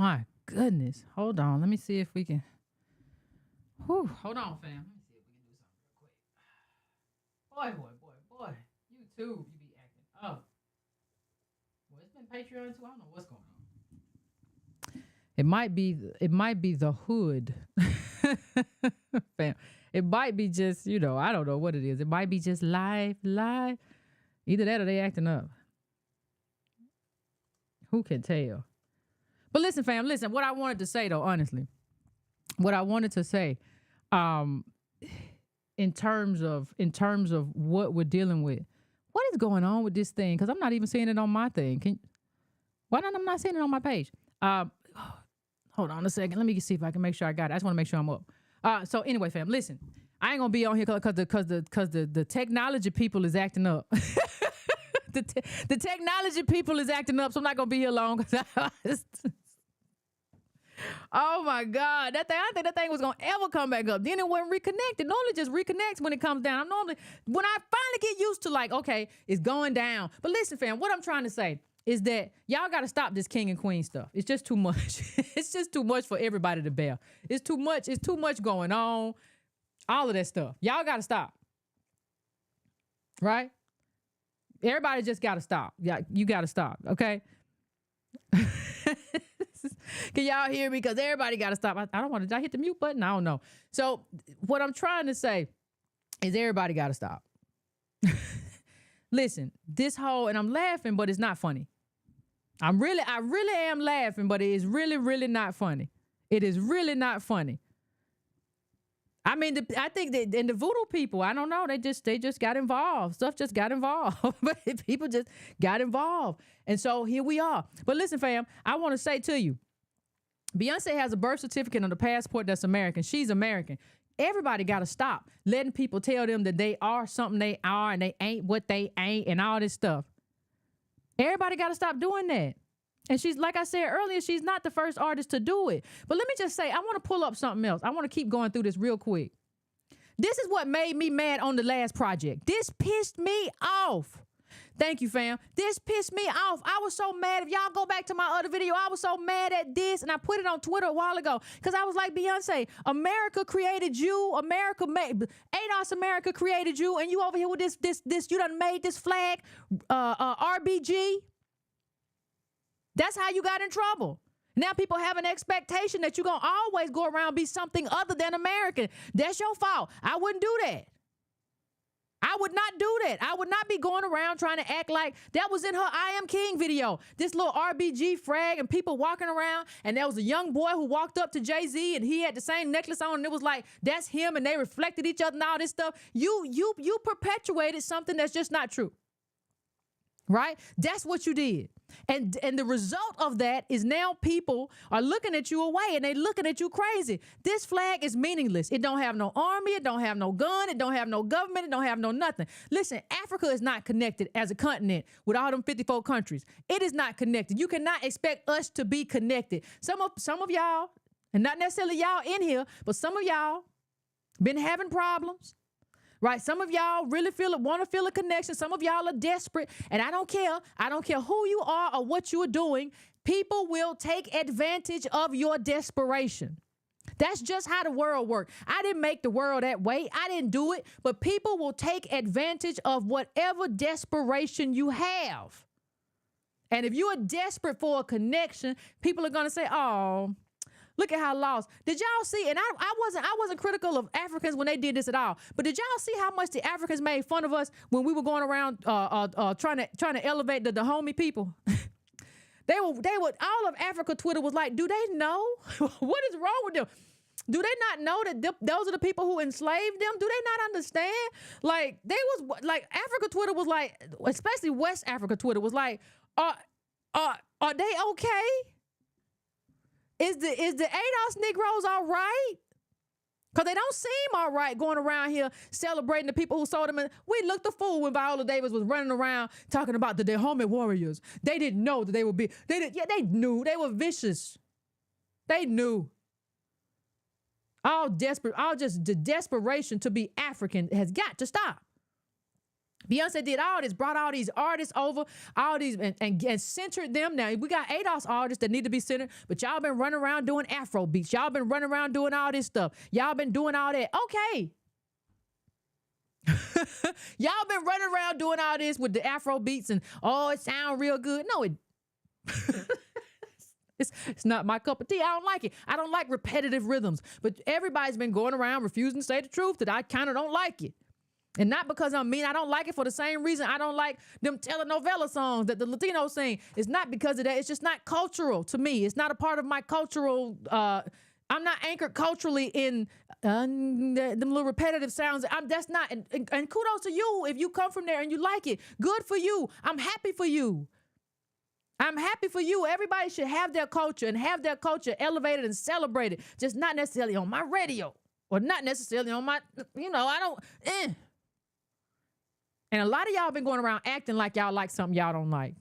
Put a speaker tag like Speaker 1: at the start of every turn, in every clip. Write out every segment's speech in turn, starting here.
Speaker 1: My goodness. Hold on. Let me see if we can. Whew. Hold on, fam. Let me see if we can do something real quick. Boy. YouTube, you be acting up. Well, it's been Patreon too. I don't know what's going on. It might be the hood. Fam. It might be just, I don't know what it is. It might be just live. Either that or they acting up. Who can tell? But listen, fam, what I wanted to say though, honestly, in terms of what we're dealing with, what is going on with this thing? Because I'm not even seeing it on my thing. Why not? I'm not seeing it on my page. Hold on a second. Let me see if I can make sure I got it. I just want to make sure I'm up. So anyway, fam, listen. I ain't gonna be on here because the technology people is acting up. the technology people is acting up, so I'm not gonna be here long. Oh my God, I think that thing was gonna ever come back up. Then it wasn't reconnected. Normally just reconnects when it comes down. When I finally get used to okay, it's going down. But listen, fam, what I'm trying to say is that y'all got to stop this king and queen stuff. It's just too much. It's just too much for everybody to bear. It's too much. It's too much going on. All of that stuff. Y'all got to stop. Right? Everybody just got to stop. Yeah, you got to stop. Okay? Can y'all hear me? Because everybody got to stop. I don't want to. Did I hit the mute button? I don't know. So what I'm trying to say is everybody got to stop. Listen, and I'm laughing, but it's not funny. I really am laughing, but it is really, really not funny. It is really not funny. I mean, I think that in the voodoo people, I don't know, they just got involved. Stuff just got involved. People just got involved. And so here we are. But listen, fam, I want to say to you, Beyoncé has a birth certificate on the passport that's American. She's American. Everybody got to stop letting people tell them that they are something they are and they ain't what they ain't and all this stuff. Everybody got to stop doing that. And she's, like I said earlier, she's not the first artist to do it. But let me just say, I want to pull up something else. I want to keep going through this real quick. This is what made me mad on the last project. This pissed me off. Thank you, fam. This pissed me off. I was so mad. If y'all go back to my other video, I was so mad at this, and I put it on Twitter a while ago because I was like, Beyoncé, America created you. ADOS America created you, and you over here with this. You done made this flag, RBG. That's how you got in trouble. Now people have an expectation that you're going to always go around and be something other than American. That's your fault. I wouldn't do that. I would not do that. I would not be going around trying to act like that was in her I Am King video. This little RBG flag and people walking around, and there was a young boy who walked up to Jay-Z and he had the same necklace on, and it was like, that's him, and they reflected each other and all this stuff. You perpetuated something that's just not true. Right? That's what you did. And the result of that is now people are looking at you away and they looking at you crazy. This flag is meaningless. It don't have no army. It don't have no gun. It don't have no government. It don't have no nothing. Listen, Africa is not connected as a continent with all them 54 countries. It is not connected. You cannot expect us to be connected. Some of y'all, and not necessarily y'all in here, but some of y'all been having problems. Right? Some of y'all really want to feel a connection. Some of y'all are desperate. And I don't care. I don't care who you are or what you are doing. People will take advantage of your desperation. That's just how the world works. I didn't make the world that way. I didn't do it. But people will take advantage of whatever desperation you have. And if you are desperate for a connection, people are going to say, oh, look at how lost. Did y'all see? And I wasn't critical of Africans when they did this at all. But did y'all see how much the Africans made fun of us when we were going around trying to elevate the homie people? They would all of Africa Twitter was like, do they know? What is wrong with them? Do they not know that those are the people who enslaved them? Do they not understand? Like Africa Twitter was like, especially West Africa Twitter was like, are they okay? Is the ADOS Negroes all right? Because they don't seem all right going around here celebrating the people who sold them. We looked a fool when Viola Davis was running around talking about the Dahomey warriors. They didn't know that they would be. They knew. They were vicious. They knew. All just the desperation to be African has got to stop. Beyonce did all this, brought all these artists over, all these, and centered them. Now, we got ADOS artists that need to be centered, but y'all been running around doing Afro beats. Y'all been running around doing all this stuff. Y'all been doing all that. Okay. Y'all been running around doing all this with the Afro beats and, oh, it sound real good. No, it's not my cup of tea. I don't like it. I don't like repetitive rhythms. But everybody's been going around refusing to say the truth that I kind of don't like it. And not because I'm mean. I don't like it for the same reason I don't like them telenovela songs that the Latinos sing. It's not because of that. It's just not cultural to me. It's not a part of my cultural. I'm not anchored culturally in them little repetitive sounds. That's not. And kudos to you if you come from there and you like it. Good for you. I'm happy for you. I'm happy for you. Everybody should have their culture and have their culture elevated and celebrated. Just not necessarily on my radio or not necessarily on my. I don't. And a lot of y'all been going around acting like y'all like something y'all don't like.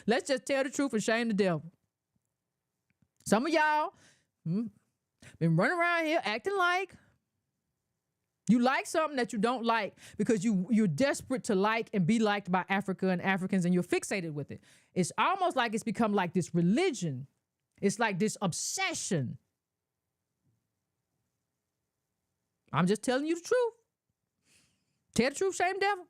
Speaker 1: Let's just tell the truth and shame the devil. Some of y'all been running around here acting like you like something that you don't like because you're desperate to like and be liked by Africa and Africans, and you're fixated with it. It's almost like it's become like this religion. It's like this obsession. I'm just telling you the truth. Tell the truth, shame devil.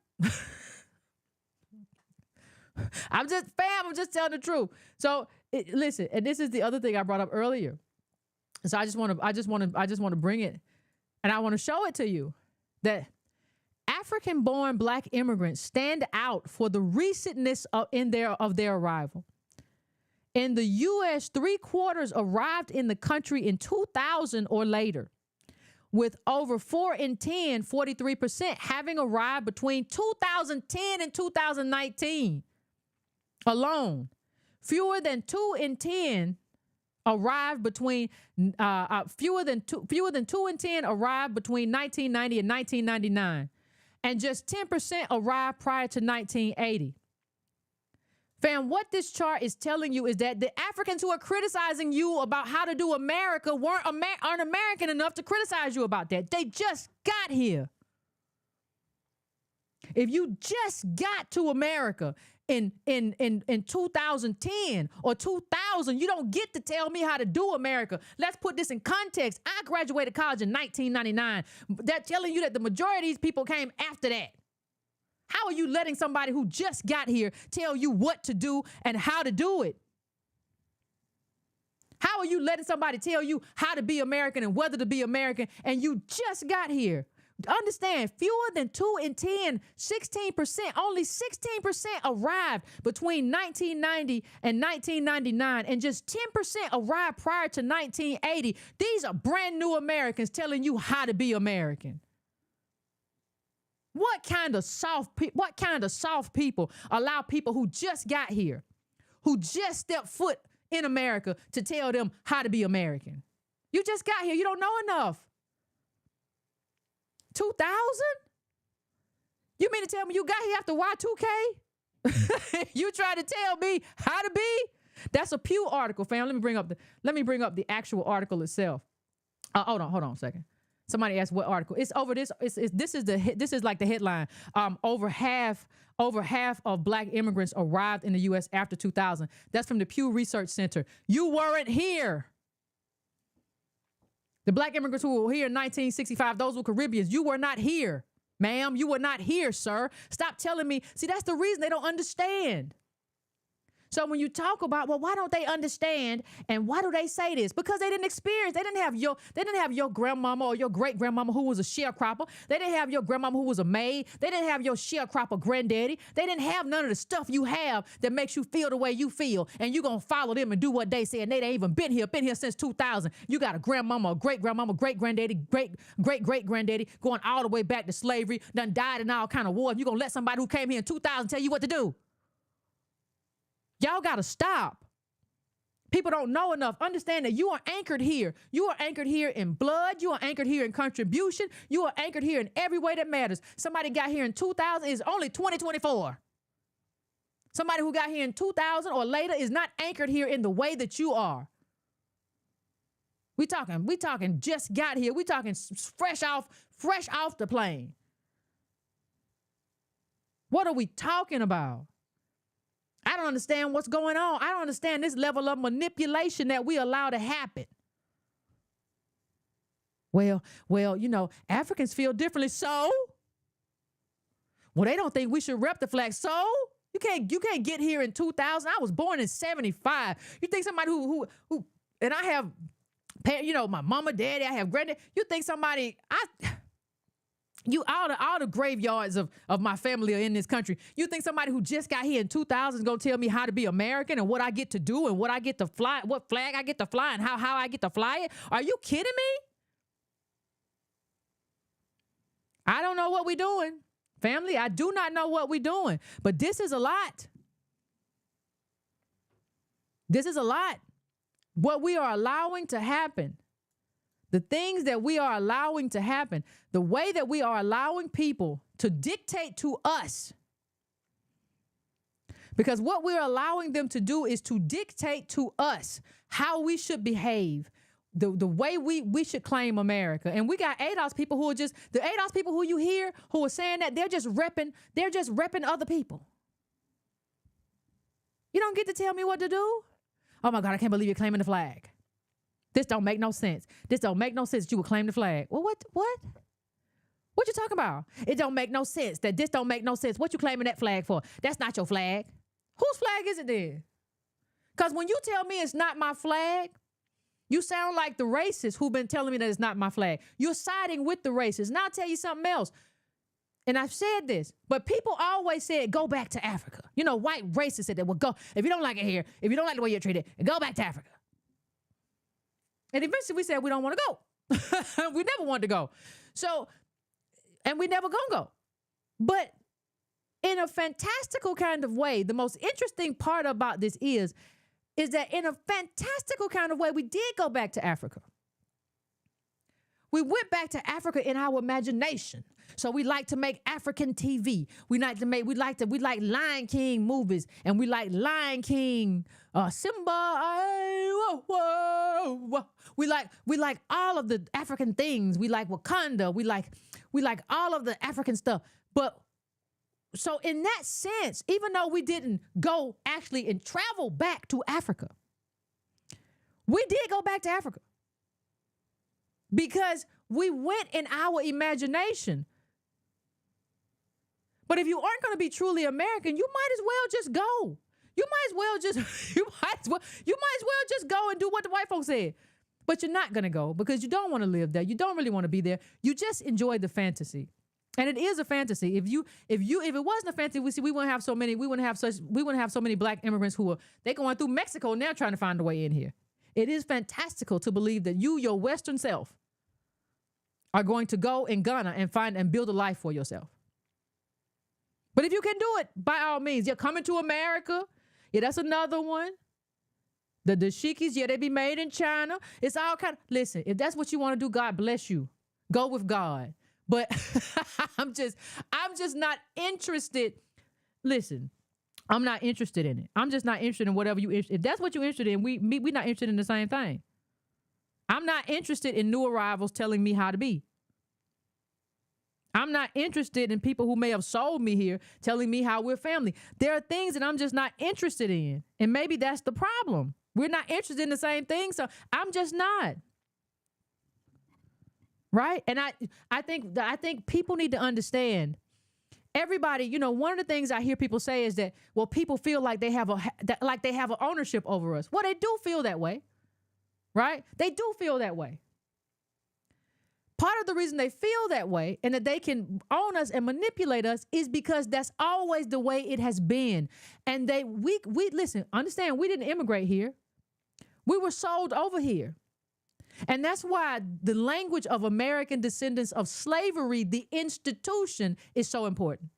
Speaker 1: I'm just telling the truth. So listen, and this is the other thing I brought up earlier. So I just want to bring it, and I want to show it to you that African-born Black immigrants stand out for the recentness of their arrival. In the U.S., 3/4 arrived in the country in 2000 or later, with over 4 in 10, 43%, having arrived between 2010 and 2019 alone. Fewer than 2 in 10 arrived between fewer than 2 in 10 arrived between 1990 and 1999, and just 10% arrived prior to 1980. Fam, what this chart is telling you is that the Africans who are criticizing you about how to do America aren't American enough to criticize you about that. They just got here. If you just got to America in 2010 or 2000, you don't get to tell me how to do America. Let's put this in context. I graduated college in 1999. They're telling you that the majority of these people came after that. How are you letting somebody who just got here tell you what to do and how to do it? How are you letting somebody tell you how to be American and whether to be American and you just got here? Understand, fewer than 2 in 10, 16%, only 16% arrived between 1990 and 1999, and just 10% arrived prior to 1980. These are brand new Americans telling you how to be American. What kind of soft people allow people who just got here, who just stepped foot in America, to tell them how to be American? You just got here. You don't know enough. 2000? You mean to tell me you got here after Y2K? You trying to tell me how to be? That's a Pew article, fam. Let me bring up the actual article itself. Hold on a second. Somebody asked what article. It's over this. This is like the headline. Over half of Black immigrants arrived in the U.S. after 2000. That's from the Pew Research Center. You weren't here. The Black immigrants who were here in 1965, those were Caribbeans. You were not here, ma'am. You were not here, sir. Stop telling me. See, that's the reason they don't understand. So when you talk about, well, why don't they understand and why do they say this? Because they didn't experience. They didn't have your grandmama or your great grandmama who was a sharecropper. They didn't have your grandmama who was a maid. They didn't have your sharecropper granddaddy. They didn't have none of the stuff you have that makes you feel the way you feel. And you're going to follow them and do what they say. And they ain't even been here since 2000. You got a grandmama, a great grandmama, great granddaddy, great granddaddy going all the way back to slavery, done died in all kind of wars. You're going to let somebody who came here in 2000 tell you what to do? Y'all got to stop. People don't know enough. Understand that you are anchored here. You are anchored here in blood. You are anchored here in contribution. You are anchored here in every way that matters. Somebody got here in 2000 is only 2024. Somebody who got here in 2000 or later is not anchored here in the way that you are. We talking just got here. We talking fresh off the plane. What are we talking about? I don't understand what's going on. I don't understand this level of manipulation that we allow to happen. Well, you know, Africans feel differently. So, well, they don't think we should rep the flag. So, you can't get here in 2000. I was born in 75. You think somebody who and I have, you know, my mama, daddy, I have granddad. You think somebody, all the graveyards of my family are in this country. You think somebody who just got here in 2000 is going to tell me how to be American and what I get to do and what I get to fly, what flag I get to fly and how I get to fly it? Are you kidding me? I don't know what we're doing. Family, I do not know what we're doing. But this is a lot. This is a lot. What we are allowing to happen. The things that we are allowing to happen. The way that we are allowing people to dictate to us. Because what we're allowing them to do is to dictate to us how we should behave. The way we should claim America. And we got ADOS people who are just, the ADOS people who you hear who are saying that they're just repping other people. You don't get to tell me what to do? Oh my God, I can't believe you're claiming the flag. This don't make no sense. This don't make no sense that you would claim the flag. Well, what? What you talking about? It don't make no sense that this don't make no sense. What you claiming that flag for? That's not your flag. Whose flag is it then? Because when you tell me it's not my flag, you sound like the racists who've been telling me that it's not my flag. You're siding with the racists. Now I'll tell you something else. And I've said this, but people always said, go back to Africa. You know, white racists said that, well, go, if you don't like it here, if you don't like the way you're treated, go back to Africa. And eventually we said, we don't want to go. We never wanted to go. So, and we never gonna go. But in a fantastical kind of way, the most interesting part about this is that in a fantastical kind of way, we did go back to Africa. We went back to Africa in our imagination. So we like to make African TV. We like Lion King movies, and we like Lion King, Simba. Whoa, whoa. We like all of the African things. We like Wakanda. We like all of the African stuff. But so in that sense, even though we didn't go actually and travel back to Africa, we did go back to Africa because we went in our imagination. But if you aren't going to be truly American, you might as well just go. You might as well just go and do what the white folks said. But you're not going to go because you don't want to live there. You don't really want to be there. You just enjoy the fantasy. And it is a fantasy. If it wasn't a fantasy, we wouldn't have so many black immigrants they're going through Mexico and they're trying to find a way in here. It is fantastical to believe that you, your Western self, are going to go in Ghana and find and build a life for yourself. But if you can do it, by all means, you're coming to America. Yeah, that's another one. The dashikis, yeah, they be made in China. It's all kind of, listen, if that's what you want to do, God bless you. Go with God. But I'm just not interested. Listen, I'm not interested in it. I'm just not interested in whatever if that's what you're interested in, we're not interested in the same thing. I'm not interested in new arrivals telling me how to be. I'm not interested in people who may have sold me here telling me how we're family. There are things that I'm just not interested in. And maybe that's the problem. We're not interested in the same thing, so I'm just not. Right? And I think people need to understand. Everybody, you know, one of the things I hear people say is that, well, people feel like they have an ownership over us. Well, they do feel that way. Right? They do feel that way. Part of the reason they feel that way and that they can own us and manipulate us is because that's always the way it has been. And we listen, understand, we didn't immigrate here. We were sold over here. And that's why the language of American descendants of slavery, the institution, is so important.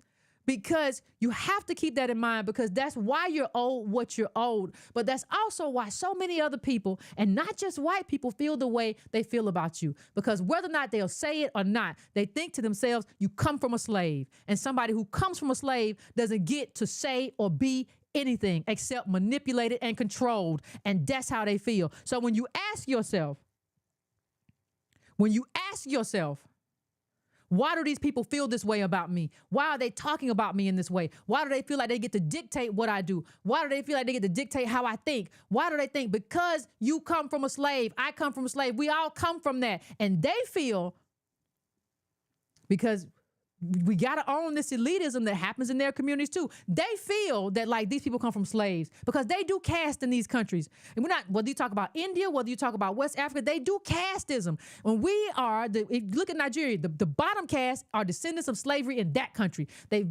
Speaker 1: Because you have to keep that in mind, because that's why you're owed what you're owed. But that's also why so many other people, and not just white people, feel the way they feel about you. Because whether or not they'll say it or not, they think to themselves, you come from a slave. And somebody who comes from a slave doesn't get to say or be anything except manipulated and controlled. And that's how they feel. So when you ask yourself, Why do these people feel this way about me? Why are they talking about me in this way? Why do they feel like they get to dictate what I do? Why do they feel like they get to dictate how I think? Why do they think because you come from a slave, I come from a slave, we all come from that. And they feel, because we got to own this elitism that happens in their communities too. They feel that like these people come from slaves because they do caste in these countries. And we're not, whether you talk about India, whether you talk about West Africa, they do casteism. When we are, if you look at Nigeria, the bottom caste are descendants of slavery in that country.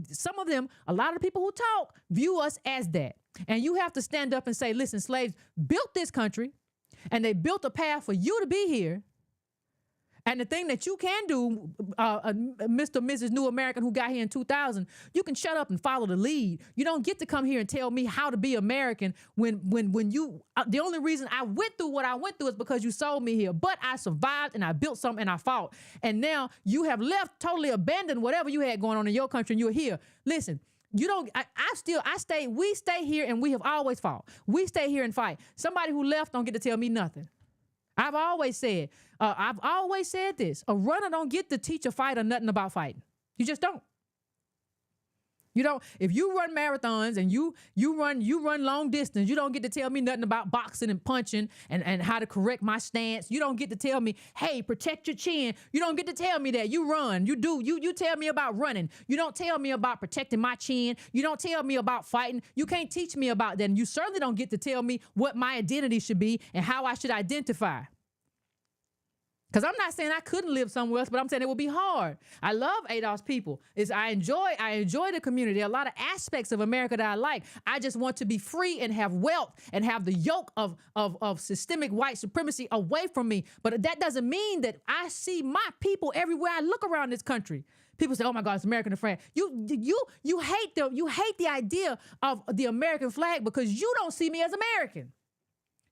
Speaker 1: Some of them, a lot of the people who talk view us as that. And you have to stand up and say, listen, slaves built this country and they built a path for you to be here. And the thing that you can do, Mr. and Mrs. New American who got here in 2000, you can shut up and follow the lead. You don't get to come here and tell me how to be American when you, the only reason I went through what I went through is because you sold me here. But I survived and I built something and I fought. And now you have left, totally abandoned whatever you had going on in your country and you're here. Listen. You don't, we stay here and we have always fought. We stay here and fight. Somebody who left don't get to tell me nothing. I've always said this. A runner don't get to teach a fighter nothing about fighting. You just don't. You don't. If you run marathons and you run long distance, you don't get to tell me nothing about boxing and punching and how to correct my stance. You don't get to tell me, hey, protect your chin. You don't get to tell me that. You run. You do. You tell me about running. You don't tell me about protecting my chin. You don't tell me about fighting. You can't teach me about that. And you certainly don't get to tell me what my identity should be and how I should identify. Because I'm not saying I couldn't live somewhere else, but I'm saying it would be hard. I love ADOS people. I enjoy the community. There are a lot of aspects of America that I like. I just want to be free and have wealth and have the yoke of systemic white supremacy away from me. But that doesn't mean that I see my people everywhere I look around this country. People say, "Oh my God, it's American flag." You hate the idea of the American flag because you don't see me as American.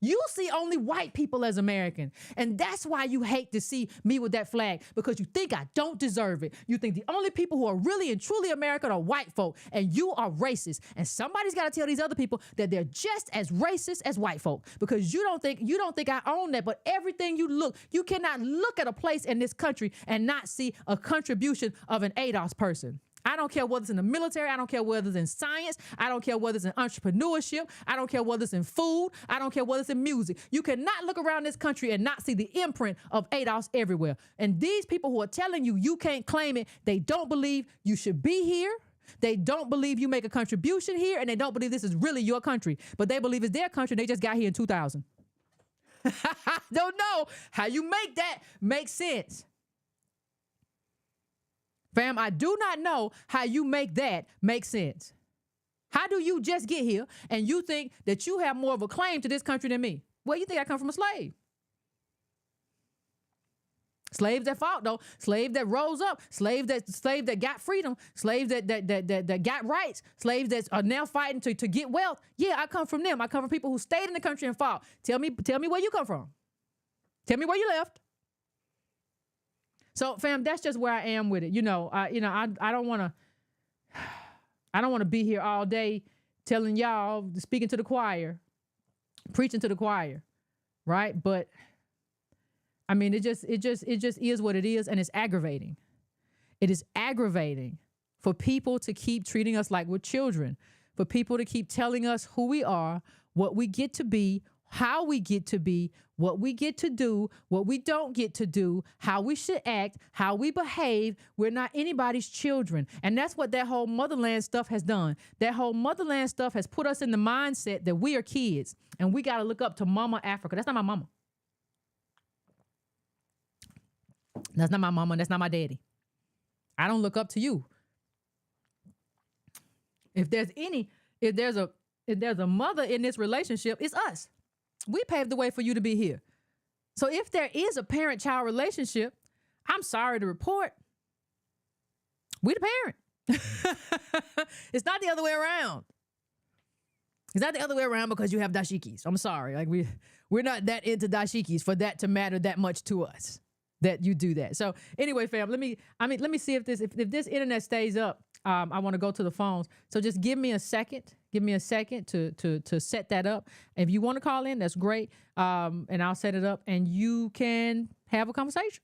Speaker 1: You see only white people as American. And that's why you hate to see me with that flag, because you think I don't deserve it. You think the only people who are really and truly American are white folk, and you are racist. And somebody's got to tell these other people that they're just as racist as white folk, because you don't think I own that. But everything you cannot look at a place in this country and not see a contribution of an ADOS person. I don't care whether it's in the military. I don't care whether it's in science. I don't care whether it's in entrepreneurship. I don't care whether it's in food. I don't care whether it's in music. You cannot look around this country and not see the imprint of ADOS everywhere. And these people who are telling you you can't claim it, they don't believe you should be here. They don't believe you make a contribution here, and they don't believe this is really your country. But they believe it's their country. They just got here in 2000. I don't know how you make that make sense. Fam, I do not know how you make that make sense. How do you just get here and you think that you have more of a claim to this country than me? Well, you think I come from a slave. Slaves that fought, though. Slave that rose up. Slave that got freedom. Slaves that got rights. Slaves that are now fighting to get wealth. Yeah, I come from them. I come from people who stayed in the country and fought. Tell me where you come from. Tell me where you left. So, fam, that's just where I am with it. I don't want to be here all day telling y'all, speaking to the choir, preaching to the choir, right? But I mean, it just is what it is, and it's aggravating. It is aggravating for people to keep treating us like we're children, for people to keep telling us who we are, what we get to be, how we get to be, what we get to do, what we don't get to do, how we should act, how we behave. We're not anybody's children. And that's what that whole motherland stuff has done. That whole motherland stuff has put us in the mindset that we are kids and we got to look up to Mama Africa. That's not my mama. That's not my mama. That's not my daddy. I don't look up to you. If there's a mother in this relationship, it's us. We paved the way for you to be here. So if there is a parent-child relationship, I'm sorry to report, we the parent. It's not the other way around. It's not the other way around because you have dashikis. I'm sorry. Like we're not that into dashikis for that to matter that much to us that you do that. So anyway, fam, let me see if this internet stays up. I want to go to the phones. So just give me a second. Give me a second to set that up. If you want to call in, that's great. And I'll set it up and you can have a conversation.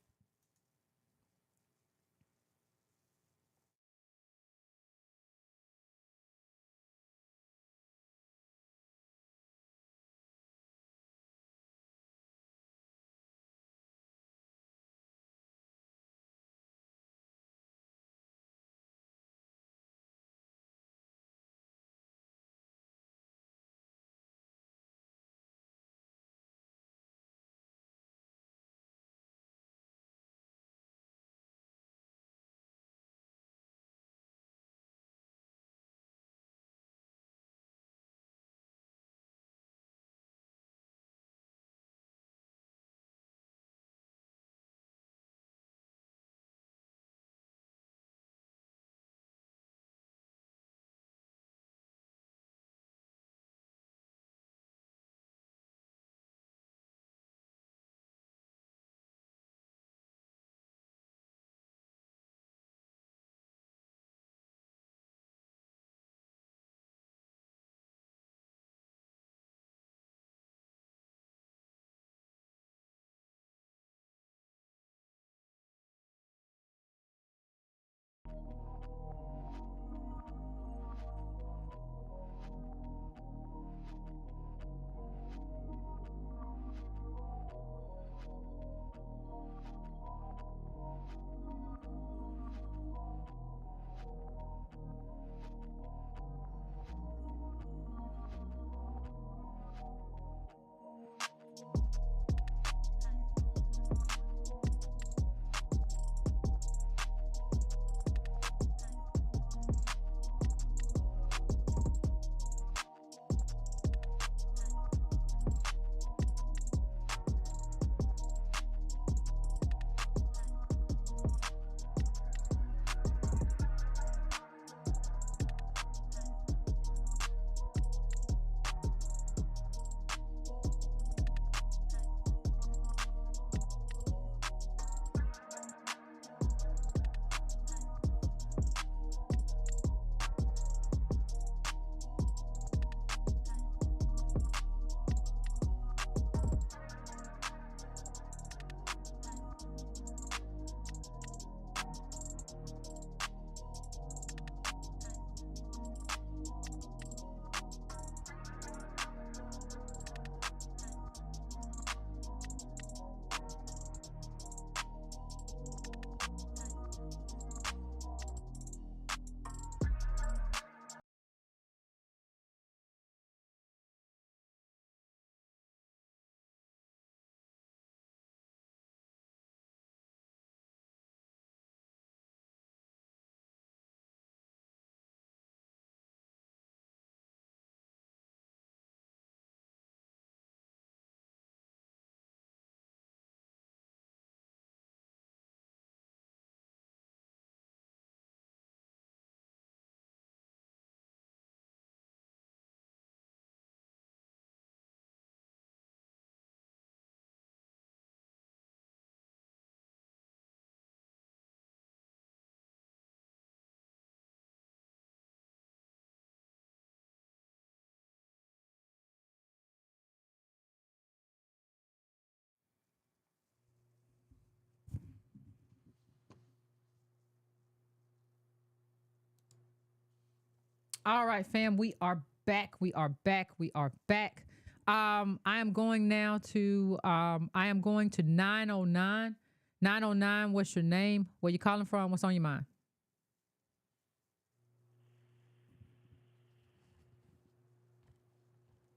Speaker 1: All right, fam. We are back. We are back. We are back. I am going now to I am going to 909. 909, what's your name? Where you calling from? What's on your mind?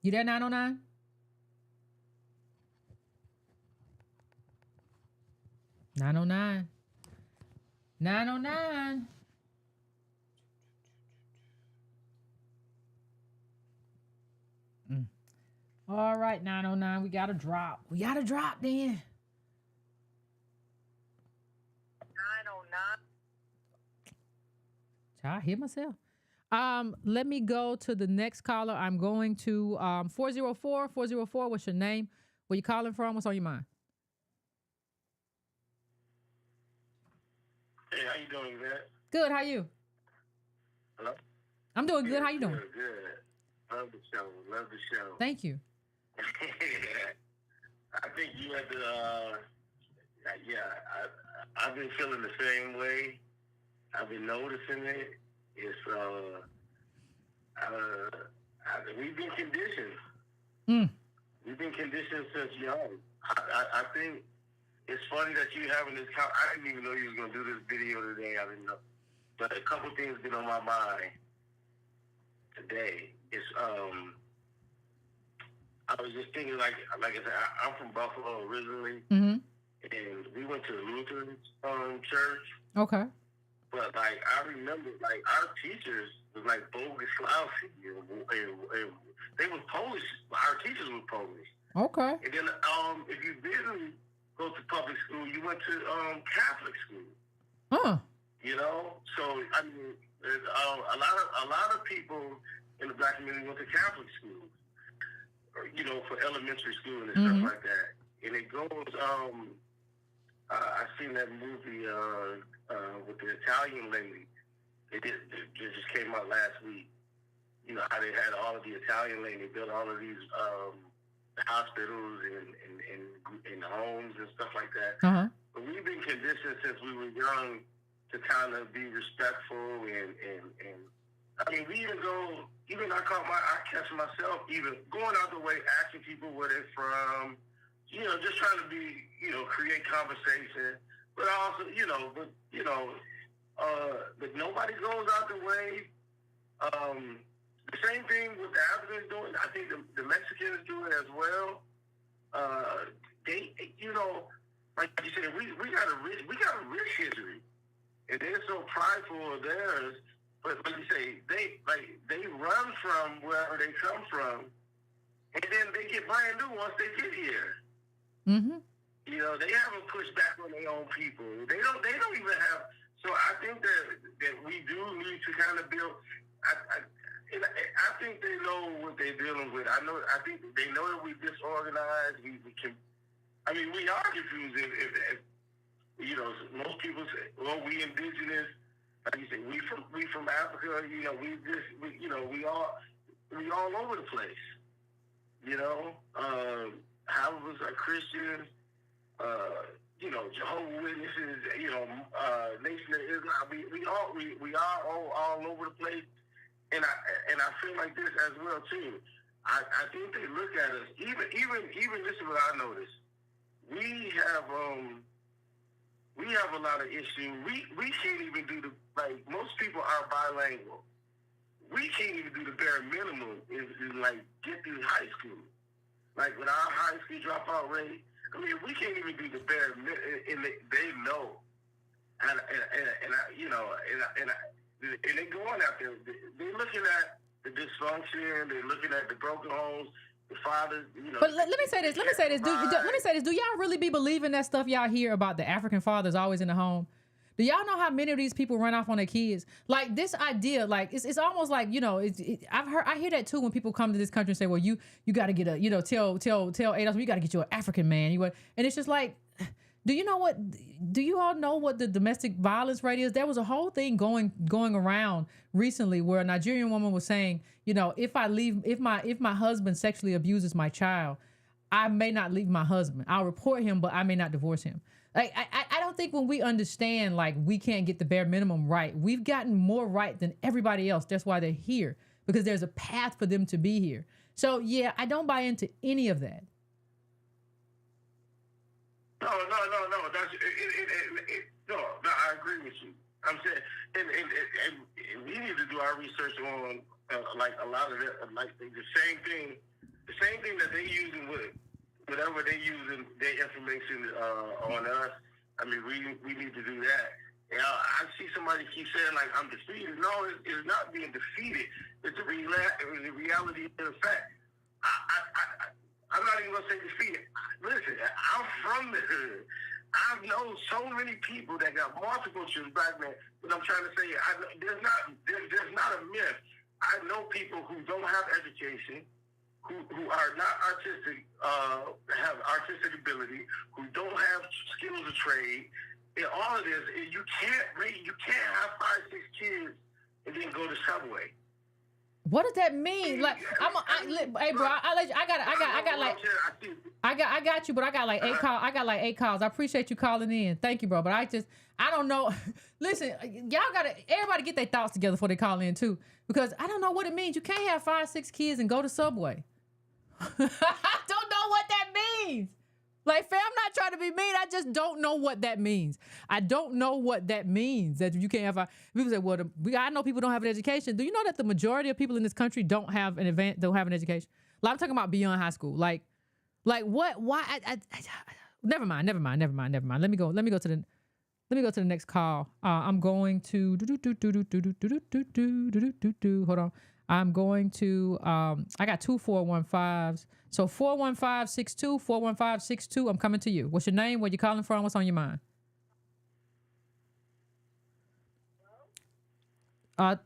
Speaker 1: You there, 909? 909. 909. Mm. All right, 909. We got to drop. We got to drop then.
Speaker 2: 909.
Speaker 1: I hear myself. Let me go to the next caller. I'm going to 404. 404, what's your name? Where you calling from? What's on your mind?
Speaker 2: Hey, how you doing, man?
Speaker 1: Good, how you?
Speaker 2: Hello?
Speaker 1: I'm doing good. How you doing?
Speaker 2: Good, good. Love the show. Love the show.
Speaker 1: Thank you.
Speaker 2: I think you had to, I've been feeling the same way. I've been noticing it. It's, we've been conditioned.
Speaker 1: Mm.
Speaker 2: We've been conditioned since young. I think it's funny that you having this. I didn't even know you was gonna do this video today. I didn't know, but a couple things been on my mind today. It's I was just thinking, like I said, I'm from Buffalo originally,
Speaker 1: Mm-hmm.
Speaker 2: and we went to the Lutheran church.
Speaker 1: Okay.
Speaker 2: But like I remember, like our teachers was like Boguslavski, and they were Polish. Our teachers were Polish.
Speaker 1: Okay.
Speaker 2: And then if you didn't go to public school, you went to Catholic school.
Speaker 1: Huh.
Speaker 2: You know, so I mean, there's, a lot of people in the black community went to Catholic school, or, you know, for elementary school and stuff like that. And it goes. I seen that movie with the Italian lady. It just came out last week. You know how they had all of the Italian lady built all of these hospitals and homes and stuff like that.
Speaker 1: Uh-huh.
Speaker 2: But we've been conditioned since we were young to kind of be respectful and I mean, we even I catch myself even going out the way asking people where they're from, you know, just trying to be, you know, create conversation, but also, but nobody goes out the way. The same thing with the Africans doing. I think the Mexicans do it as well. They, you know, like you said, we got a rich history, and they're so prideful of theirs. But like you say, they run from wherever they come from, and then they get brand new once they get here.
Speaker 1: Mm-hmm.
Speaker 2: You know, they haven't pushed back on their own people. They don't even have. So I think that we do need to kind of build. I think they know what they're dealing with. I think they know that we disorganized. We can. I mean, we are confused. If you know, most people say, "Well, we indigenous." Like you say, we from Africa. You know, we all over the place. You know, houses are Christians. You know, Jehovah's Witnesses. You know, Nation of Islam. We are all over the place. And I feel like this as well too. I think they look at us. Even this is what I noticed. We have a lot of issues. We can't even do most people are bilingual. We can't even do the bare minimum is like get through high school. Like with our high school dropout rate, I mean we can't even do the bare minimum, and they know. And they're going out there. They're looking at the dysfunction. They're looking at the broken homes. The fathers, you know.
Speaker 1: But let me say this. Let me say this. Do y'all really be believing that stuff y'all hear about the African fathers always in the home? Do y'all know how many of these people run off on their kids? Like this idea, like it's almost like, you know, I hear that too when people come to this country and say, well, you got to get a, you know, tell ADOS, you got to get you an African man. And it's just like, do you all know what the domestic violence rate is? There was a whole thing going around recently where a Nigerian woman was saying, you know, if my husband sexually abuses my child, I may not leave my husband. I'll report him, but I may not divorce him. Like I don't think when we understand, like, we can't get the bare minimum right, we've gotten more right than everybody else. That's why they're here, because there's a path for them to be here. So, yeah, I don't buy into any of that.
Speaker 2: No. That's no. I agree with you. I'm saying, and we need to do our research on like a lot of it, like the same thing that they using with whatever they using their information on us. I mean, we need to do that. You know, I see somebody keep saying like I'm defeated. No, it's not being defeated. It's a reality of the fact. I'm not even gonna say defeated. Listen, I'm from the hood. I know so many people that got multiple children, black men. But I'm trying to say, there's not a myth. I know people who don't have education, who are not artistic, have artistic ability, who don't have skills of trade. In all of this, you can't have 5, 6 kids and then go to Subway.
Speaker 1: What does that mean? Like, hey, bro, I got you, but I got like 8 calls. I got like 8 calls. I appreciate you calling in. Thank you, bro. But I don't know. Listen, everybody get their thoughts together before they call in too, because I don't know what it means. You can't have 5, 6 kids and go to Subway. I don't know what that means. Like, fam, I'm not trying to be mean. I just don't know what that means. I don't know what that means, that you can't have people say, well, I know people don't have an education. Do you know that the majority of people in this country don't have an education? Like, I'm talking about beyond high school. Like what? Why? Never mind. Let me go to the next call. I'm going to hold on. I'm going to I got 2 415s. So 41562, 41562. I'm coming to you. What's your name? Where you calling from? What's on your mind?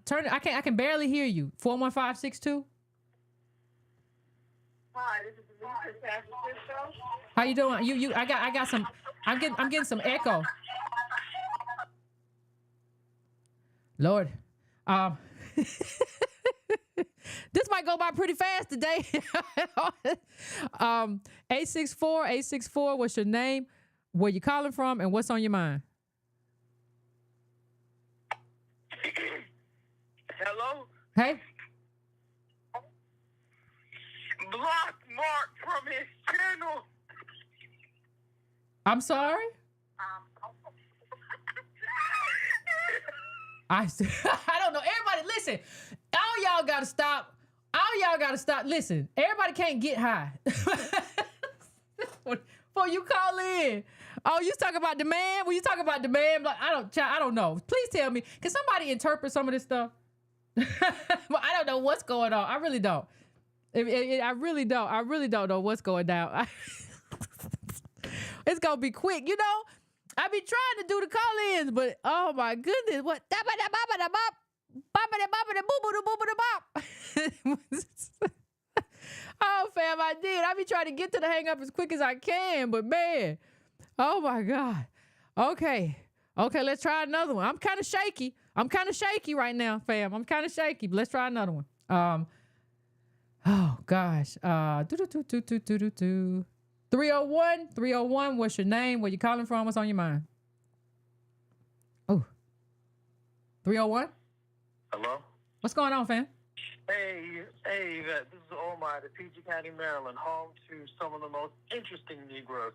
Speaker 1: Turn it. I can barely hear you. 41562.
Speaker 3: Hi, this is San Francisco.
Speaker 1: How you doing? I got some. I'm getting some echo. Lord, this might go by pretty fast today. 864. What's your name? Where you calling from? And what's on your mind?
Speaker 3: Hello?
Speaker 1: Hey.
Speaker 3: Block Mark from his channel.
Speaker 1: I'm sorry? I don't know. Everybody, listen. All y'all gotta stop. Listen, everybody can't get high. Before you call in. Oh, you talking about demand? When you talking about demand, like, I don't know. Please tell me. Can somebody interpret some of this stuff? Well, I don't know what's going on. I really don't. I really don't know what's going down. It's gonna be quick, you know. I be trying to do the call-ins, but oh my goodness, what? Oh, fam, I did. I be trying to get to the hang up as quick as I can, but man, oh my God. Okay, let's try another one. I'm kind of shaky right now, fam. I'm kind of shaky, but let's try another one. Oh gosh. 301, what's your name? Where you calling from? What's on your mind? Oh. 301?
Speaker 3: Hello?
Speaker 1: What's going on, fam?
Speaker 3: Hey, this is Omar, the PG County, Maryland, home to some of the most interesting Negroes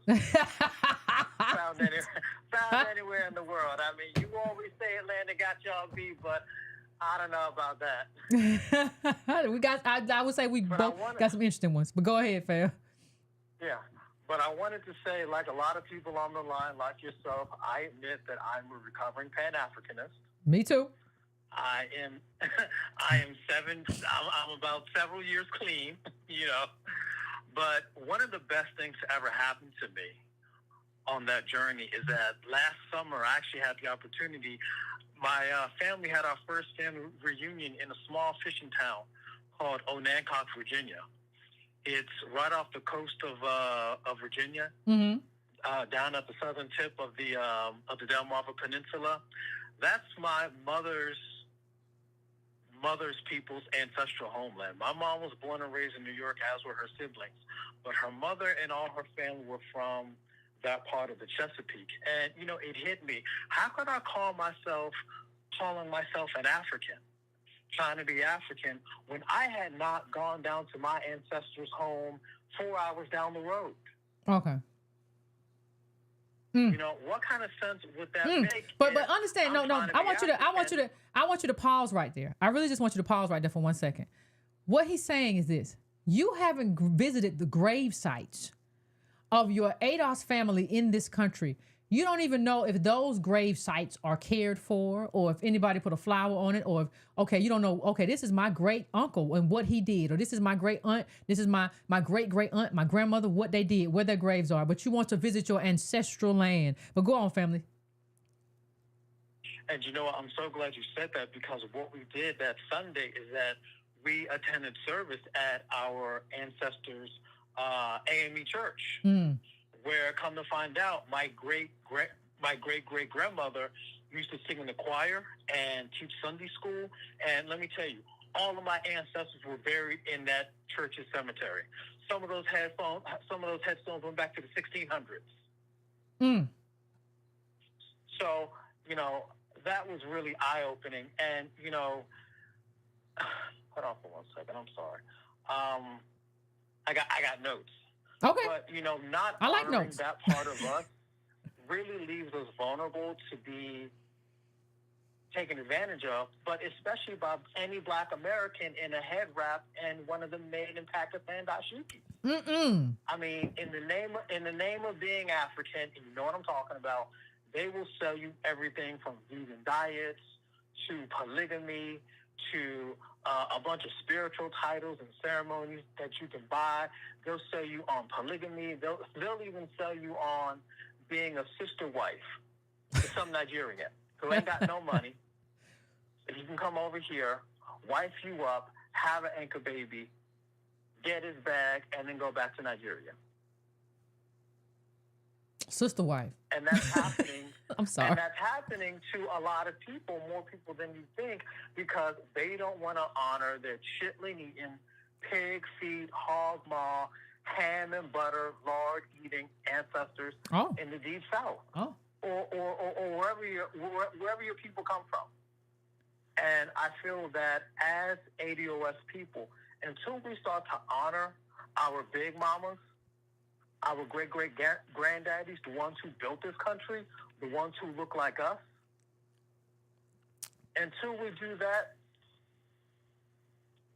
Speaker 3: found anywhere in the world. I mean, you always say Atlanta got y'all beat, but I don't know about that.
Speaker 1: I would say we both got some interesting ones, but go ahead, fam.
Speaker 3: Yeah. But I wanted to say, like a lot of people on the line, like yourself, I admit that I'm a recovering Pan-Africanist.
Speaker 1: Me too.
Speaker 3: I'm about several years clean, you know. But one of the best things to ever happen to me on that journey is that last summer I actually had the opportunity. My family had our first family reunion in a small fishing town called Onancock, Virginia. It's right off the coast of Virginia,
Speaker 1: mm-hmm.
Speaker 3: Down at the southern tip of the Delmarva Peninsula. That's my mother's people's ancestral homeland. My mom was born and raised in New York, as were her siblings, but her mother and all her family were from that part of the Chesapeake. And, it hit me. How could I calling myself an African, trying to be African, when I had not gone down to my ancestors' home 4 hours down the road?
Speaker 1: Okay.
Speaker 3: What kind of sense would that make?
Speaker 1: But understand, no. I want you to pause right there. I really just want you to pause right there for 1 second. What he's saying is this: you haven't visited the grave sites of your ADOS family in this country. You don't even know if those grave sites are cared for, or if anybody put a flower on it, or if, you don't know, this is my great uncle and what he did, or this is my great aunt, this is my great great aunt, my grandmother, what they did, where their graves are. But you want to visit your ancestral land. But go on, family.
Speaker 3: And you know what? I'm so glad you said that, because what we did that Sunday is that we attended service at our ancestors' AME church. Where, come to find out, my great great grandmother used to sing in the choir and teach Sunday school. And let me tell you, all of my ancestors were buried in that church's cemetery. Some of those headstones went back to the 1600s. So, that was really eye-opening. And, hold on for 1 second. I'm sorry. I got notes.
Speaker 1: Okay.
Speaker 3: But, not honoring that part of us really leaves us vulnerable to be taken advantage of, but especially by any Black American in a head wrap and one of them made in Pakistan dashiki. I mean, in the name of being African, and you know what I'm talking about, they will sell you everything from vegan diets to polygamy to a bunch of spiritual titles and ceremonies that you can buy. They'll sell you on polygamy. They'll even sell you on being a sister wife to some Nigerian who ain't got no money. So you can come over here, wife you up, have an anchor baby, get his bag, and then go back to Nigeria.
Speaker 1: Sister wife.
Speaker 3: And that's happening.
Speaker 1: I'm sorry.
Speaker 3: And that's happening to a lot of people, more people than you think, because they don't want to honor their chitlin-eating, pig feet, hog maw, ham and butter, lard-eating ancestors in the Deep South. Or wherever your people come from. And I feel that as ADOS people, until we start to honor our big mamas, our great-great-granddaddies, the ones who built this country, the ones who look like us, until we do that,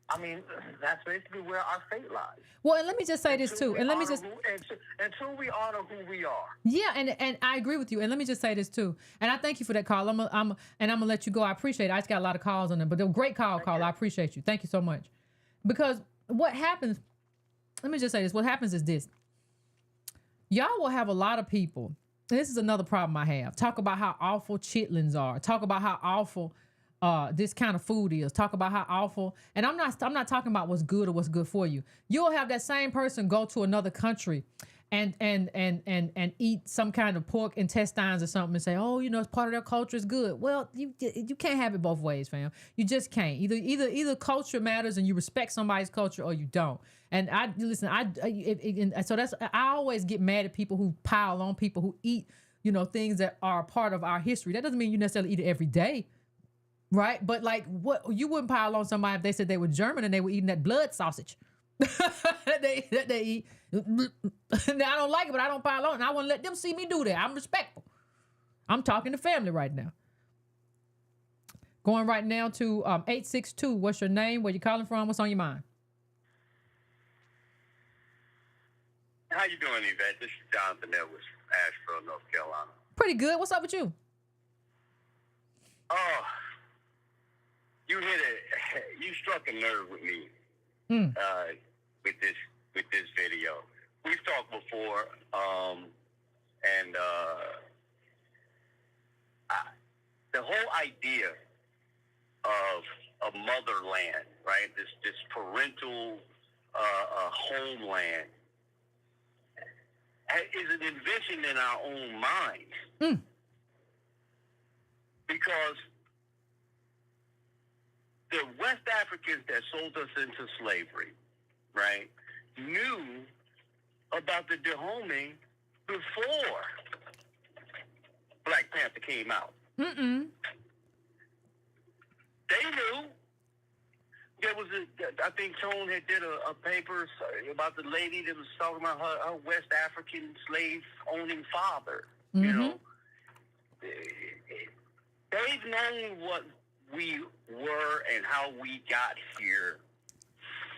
Speaker 3: I mean, that's basically where our fate lies.
Speaker 1: Well, and let me just say this too. And let me just
Speaker 3: until we honor who we are.
Speaker 1: Yeah, and I agree with you. And let me just say this too. And I thank you for that call. I'm gonna let you go. I appreciate it. I just got a lot of calls on them, but they're great call. I appreciate you. Thank you so much. Because what happens? Let me just say this. What happens is this. Y'all will have a lot of people. And this is another problem I have. Talk about how awful chitlins are. Talk about how awful this kind of food is. Talk about how awful. And I'm not talking about what's good or what's good for you. You'll have that same person go to another country and eat some kind of pork intestines or something and say, oh, it's part of their culture, is good. Well, you can't have it both ways, fam. You just can't. Either culture matters and you respect somebody's culture, or you don't. And so that's, I always get mad at people who pile on people who eat, things that are part of our history. That doesn't mean you necessarily eat it every day. Right? But like, what, you wouldn't pile on somebody if they said they were German and they were eating that blood sausage that they eat. Now, I don't like it, but I don't pile on, and I wouldn't let them see me do that. I'm respectful. I'm talking to family right now. Going right now to 862. What's your name? Where you calling from? What's on your mind?
Speaker 4: How you doing, Yvette? This is Jonathan Edwards from Asheville, North Carolina.
Speaker 1: Pretty good. What's up with you?
Speaker 4: Oh, you struck a nerve with me with this video. We've talked before, and the whole idea of motherland, right? This parental homeland is an invention in our own minds. Because the West Africans that sold us into slavery, right, knew about the dehoming before Black Panther came out.
Speaker 1: Mm-mm.
Speaker 4: They knew. There was I think Tone had did a paper about the lady that was talking about her West African slave owning father.
Speaker 1: Mm-hmm.
Speaker 4: You know, they've known what we were and how we got here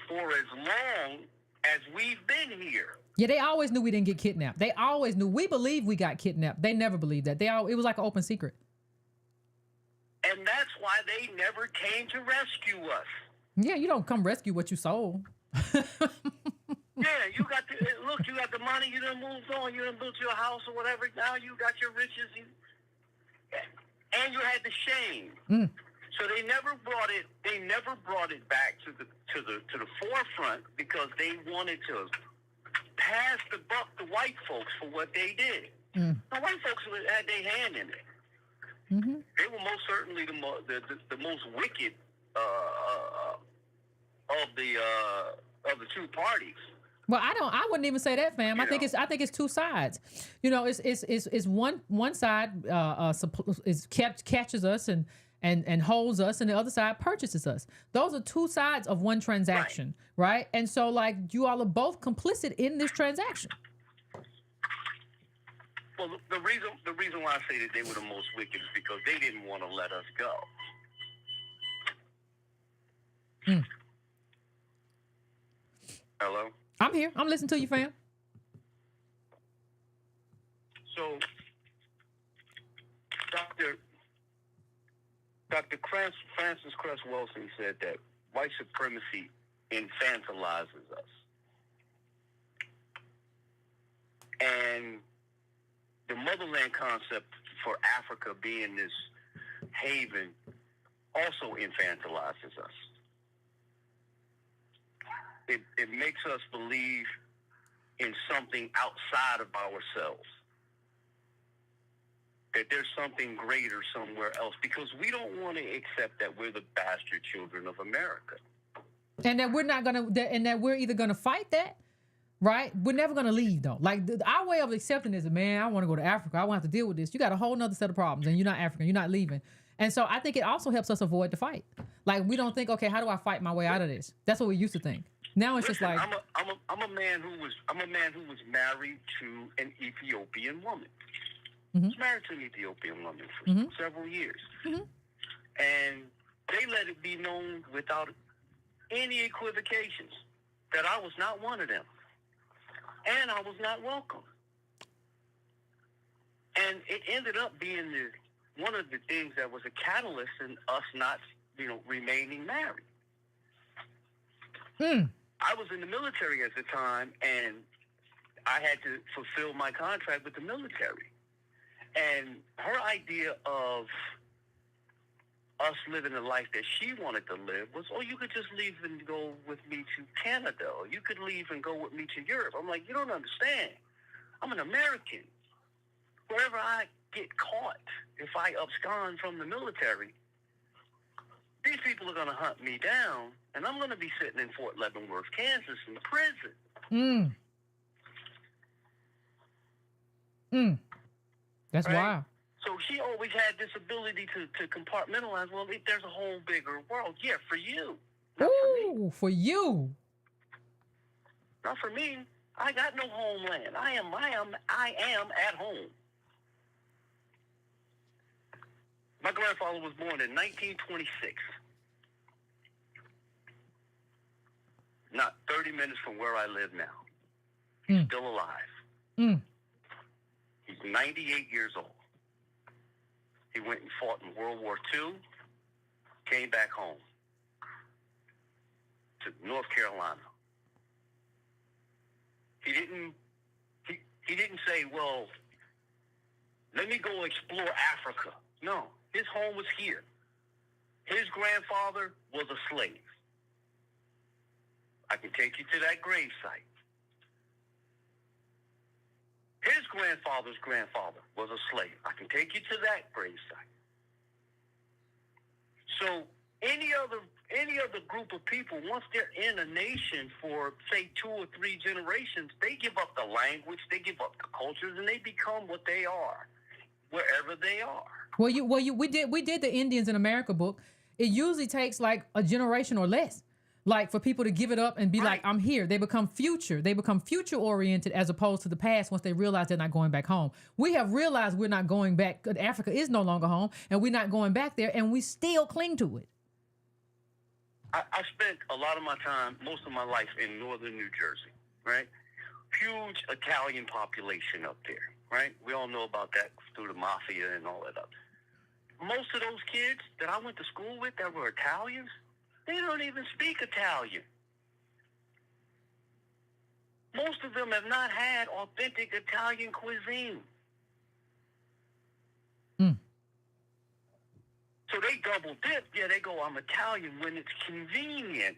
Speaker 4: for as long as we've been here.
Speaker 1: Yeah, they always knew we didn't get kidnapped. They always knew. We believed we got kidnapped. They never believed that. It was like an open secret.
Speaker 4: And that's why they never came to rescue us.
Speaker 1: Yeah, you don't come rescue what you sold.
Speaker 4: Yeah, you got the money, you done moved on, you done built your house or whatever, now you got your riches, and you had the shame.
Speaker 1: Mm.
Speaker 4: So they never brought it back to the forefront because they wanted to pass the buck to white folks for what they did.
Speaker 1: Mm.
Speaker 4: Now, white folks had their hand in it.
Speaker 1: Mm-hmm.
Speaker 4: They were most certainly the most wicked of the two parties.
Speaker 1: Well, I wouldn't even say that, fam. I think it's two sides. You know, it's one side catches us and holds us, and the other side purchases us. Those are two sides of one transaction, right? And so, like, you all are both complicit in this transaction.
Speaker 4: Well, the reason why I say that they were the most wicked is because they didn't want to let us go.
Speaker 1: Mm.
Speaker 4: Hello?
Speaker 1: I'm here. I'm listening to you, fam.
Speaker 4: So, Dr. Francis Cress Wilson said that white supremacy infantilizes us. And the motherland concept for Africa being this haven also infantilizes us. It makes us believe in something outside of ourselves. That there's something greater somewhere else, because we don't want to accept that we're the bastard children of America.
Speaker 1: And that we're either gonna fight that, right? We're never gonna leave though. Like our way of accepting is, man, I want to go to Africa. I won't have to deal with this. You got a whole nother set of problems, and you're not African. You're not leaving. And so I think it also helps us avoid the fight. Like we don't think, okay, how do I fight my way out of this? That's what we used to think. Now it's just like
Speaker 4: I'm a man who was married to an Ethiopian woman.
Speaker 1: Mm-hmm.
Speaker 4: I was married to an Ethiopian woman for several years,
Speaker 1: mm-hmm.
Speaker 4: and they let it be known without any equivocations that I was not one of them, and I was not welcome. And it ended up being one of the things that was a catalyst in us not, remaining married.
Speaker 1: Mm.
Speaker 4: I was in the military at the time, and I had to fulfill my contract with the military. And her idea of us living the life that she wanted to live was, you could just leave and go with me to Canada, or you could leave and go with me to Europe. I'm like, you don't understand. I'm an American. Wherever I get caught, if I abscond from the military, these people are going to hunt me down, and I'm going to be sitting in Fort Leavenworth, Kansas, in prison.
Speaker 1: That's
Speaker 4: right?
Speaker 1: wild.
Speaker 4: So she always had this ability to compartmentalize. Well, if there's a whole bigger world, yeah, for you. Not for me.
Speaker 1: For you.
Speaker 4: Not for me. I got no homeland. I am at home. My grandfather was born in 1926. Not 30 minutes from where I live now. He's still alive. He's 98 years old. He went and fought in World War II, came back home to North Carolina. He didn't say, well, let me go explore Africa. No, his home was here. His grandfather was a slave. I can take you to that grave site. His grandfather's grandfather was a slave. I can take you to that grave site. So any other any other group of people, once they're in a nation for, say, 2 or 3 generations, they give up the language, they give up the cultures, and they become what they are, wherever they are.
Speaker 1: We did the Indians in America book. It usually takes like a generation or less, like for people to give it up and be like, I'm here. They become future. They become future oriented as opposed to the past once they realize they're not going back home. We have realized we're not going back. Africa is no longer home, and we're not going back there, and we still cling to it.
Speaker 4: I spent a lot of my time, most of my life in northern New Jersey, right? Huge Italian population up there, right? We all know about that through the mafia and all that. Most of those kids that I went to school with that were Italians, they don't even speak Italian. Most of them have not had authentic Italian cuisine. So they double dip. Yeah, they go, I'm Italian when it's convenient.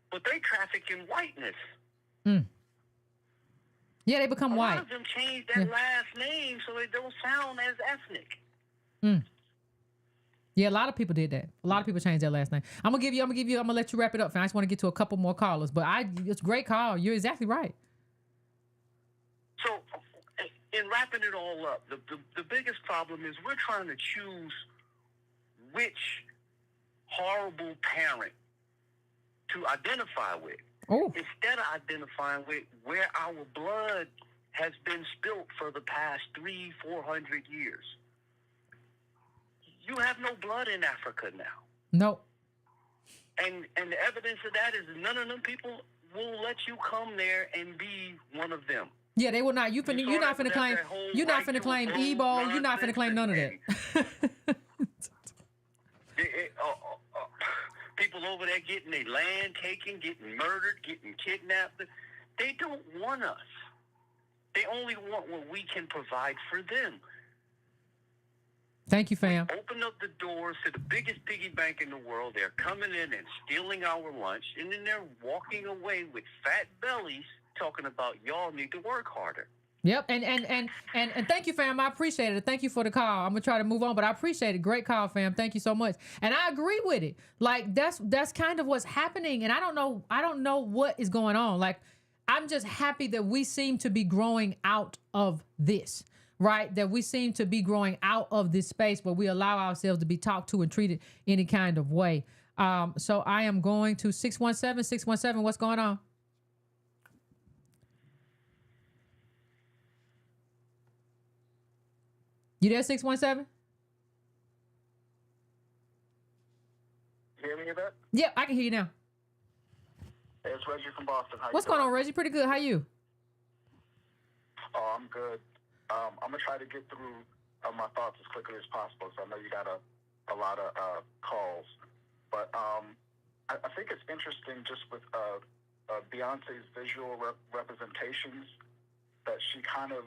Speaker 4: But they traffic in whiteness.
Speaker 1: Yeah, they become white.
Speaker 4: A lot of them change their last name so they don't sound as ethnic.
Speaker 1: Yeah, a lot of people did that. A lot of people changed their last name. I'm gonna let you wrap it up, fam. I just want to get to a couple more callers. But it's a great call. You're exactly right.
Speaker 4: So in wrapping it all up, the biggest problem is we're trying to choose which horrible parent to identify with. Instead of identifying with where our blood has been spilt for the past 300-400 years. You have no blood in Africa now.
Speaker 1: Nope.
Speaker 4: And the evidence of that is none of them people will let you come there and be one of them.
Speaker 1: Yeah, they will not. You're not finna claim. You're not finna claim Igbo. You're not finna claim none of that.
Speaker 4: People over there getting their land taken, getting murdered, getting kidnapped. They don't want us. They only want what we can provide for them.
Speaker 1: Thank you, fam.
Speaker 4: We open up the doors to the biggest piggy bank in the world. They're coming in and stealing our lunch, and then they're walking away with fat bellies talking about y'all need to work harder.
Speaker 1: Yep, and thank you, fam. I appreciate it. Thank you for the call. I'm gonna try to move on, but I appreciate it. Great call, fam. Thank you so much. And I agree with it. Like that's kind of what's happening. And I don't know what is going on. Like I'm just happy that we seem to be growing out of this, right? That we seem to be growing out of this space where we allow ourselves to be talked to and treated any kind of way. So I am going to 617. What's going on? You there, 617?
Speaker 2: You hear me, Yvette?
Speaker 1: Yeah, I can hear you now.
Speaker 2: Hey, it's Reggie from Boston.
Speaker 1: What's going on, Reggie? Pretty good. How you?
Speaker 2: Oh, I'm good. I'm going to try to get through my thoughts as quickly as possible, so I know you got a lot of calls. But I think it's interesting just with Beyonce's visual representations that she kind of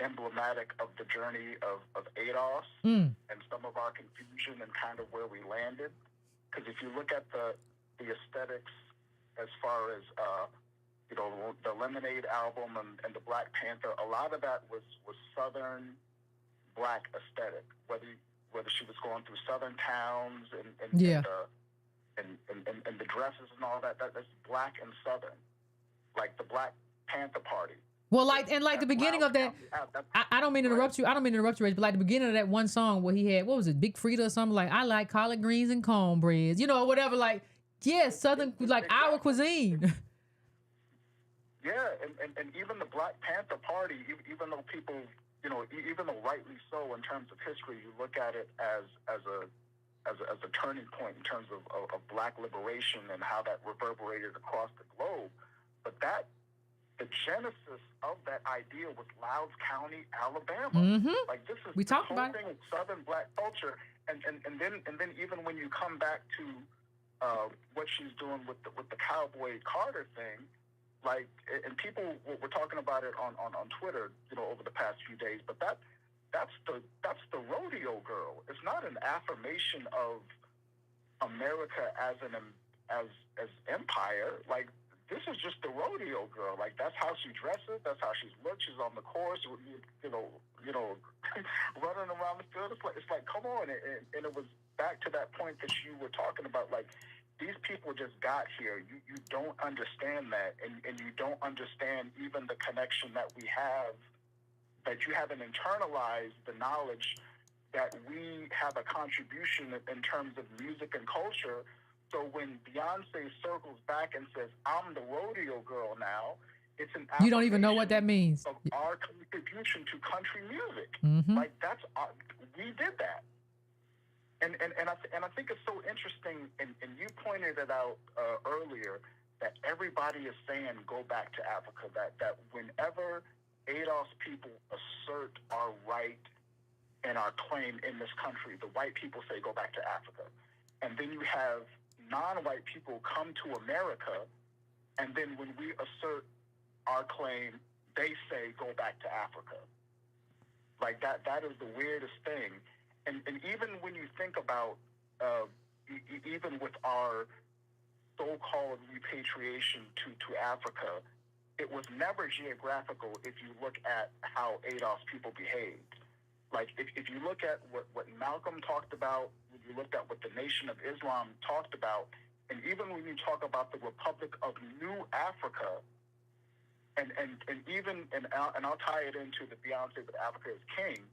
Speaker 2: emblematic of the journey of ADOS and some of our confusion and kind of where we landed. Because if you look at the aesthetics as far as the Lemonade album and the Black Panther, a lot of that was Southern Black aesthetic. Whether she was going through Southern towns and the dresses and all that's Black and Southern, like the Black Panther Party.
Speaker 1: Well, like the beginning of that, I don't mean to interrupt you. I don't mean to interrupt you, Reggie, but like the beginning of that one song where he had, what was it, Big Frida or something, like, I like collard greens and cornbreads, or whatever, like, yeah, Southern, like our cuisine.
Speaker 2: Yeah, and even the Black Panther Party, even though people, even though rightly so in terms of history, you look at it as a turning point in terms of Black liberation and how that reverberated across the globe, but the genesis of that idea was Louds County, Alabama.
Speaker 1: Mm-hmm.
Speaker 2: Like this is
Speaker 1: we
Speaker 2: the
Speaker 1: talked
Speaker 2: whole
Speaker 1: about
Speaker 2: thing with Southern Black culture, and then even when you come back to what she's doing with the Cowboy Carter thing, like, and people were talking about it on Twitter, over the past few days, but that's the rodeo girl. It's not an affirmation of America as empire, like. This is just the rodeo girl. Like, that's how she dresses. That's how she looks. She's on the course, running around the field. It's like, come on. And it was
Speaker 5: back to that point that you were talking about, like, these people just got here. You don't understand that, and you don't understand even the connection that we have, that you haven't internalized the knowledge that we have a contribution in terms of music and culture. So when Beyonce circles back and says, I'm the rodeo girl now, it's an
Speaker 1: You don't even know what that means.
Speaker 5: of our contribution to country music.
Speaker 1: Mm-hmm.
Speaker 5: Like, that's we did that. And I think it's so interesting, and you pointed it out earlier, that everybody is saying go back to Africa, that whenever ADOS people assert our right and our claim in this country, the white people say go back to Africa. And then you have non-white people come to America, and then when we assert our claim, they say go back to Africa. Like, that is the weirdest thing. And even when you think about, even with our so-called repatriation to Africa, it was never geographical if you look at how ADOS people behaved. Like, if you look at what Malcolm talked about, if you looked at what the Nation of Islam talked about, and even when you talk about the Republic of New Africa, and I'll tie it into the Beyoncé with Africa is King,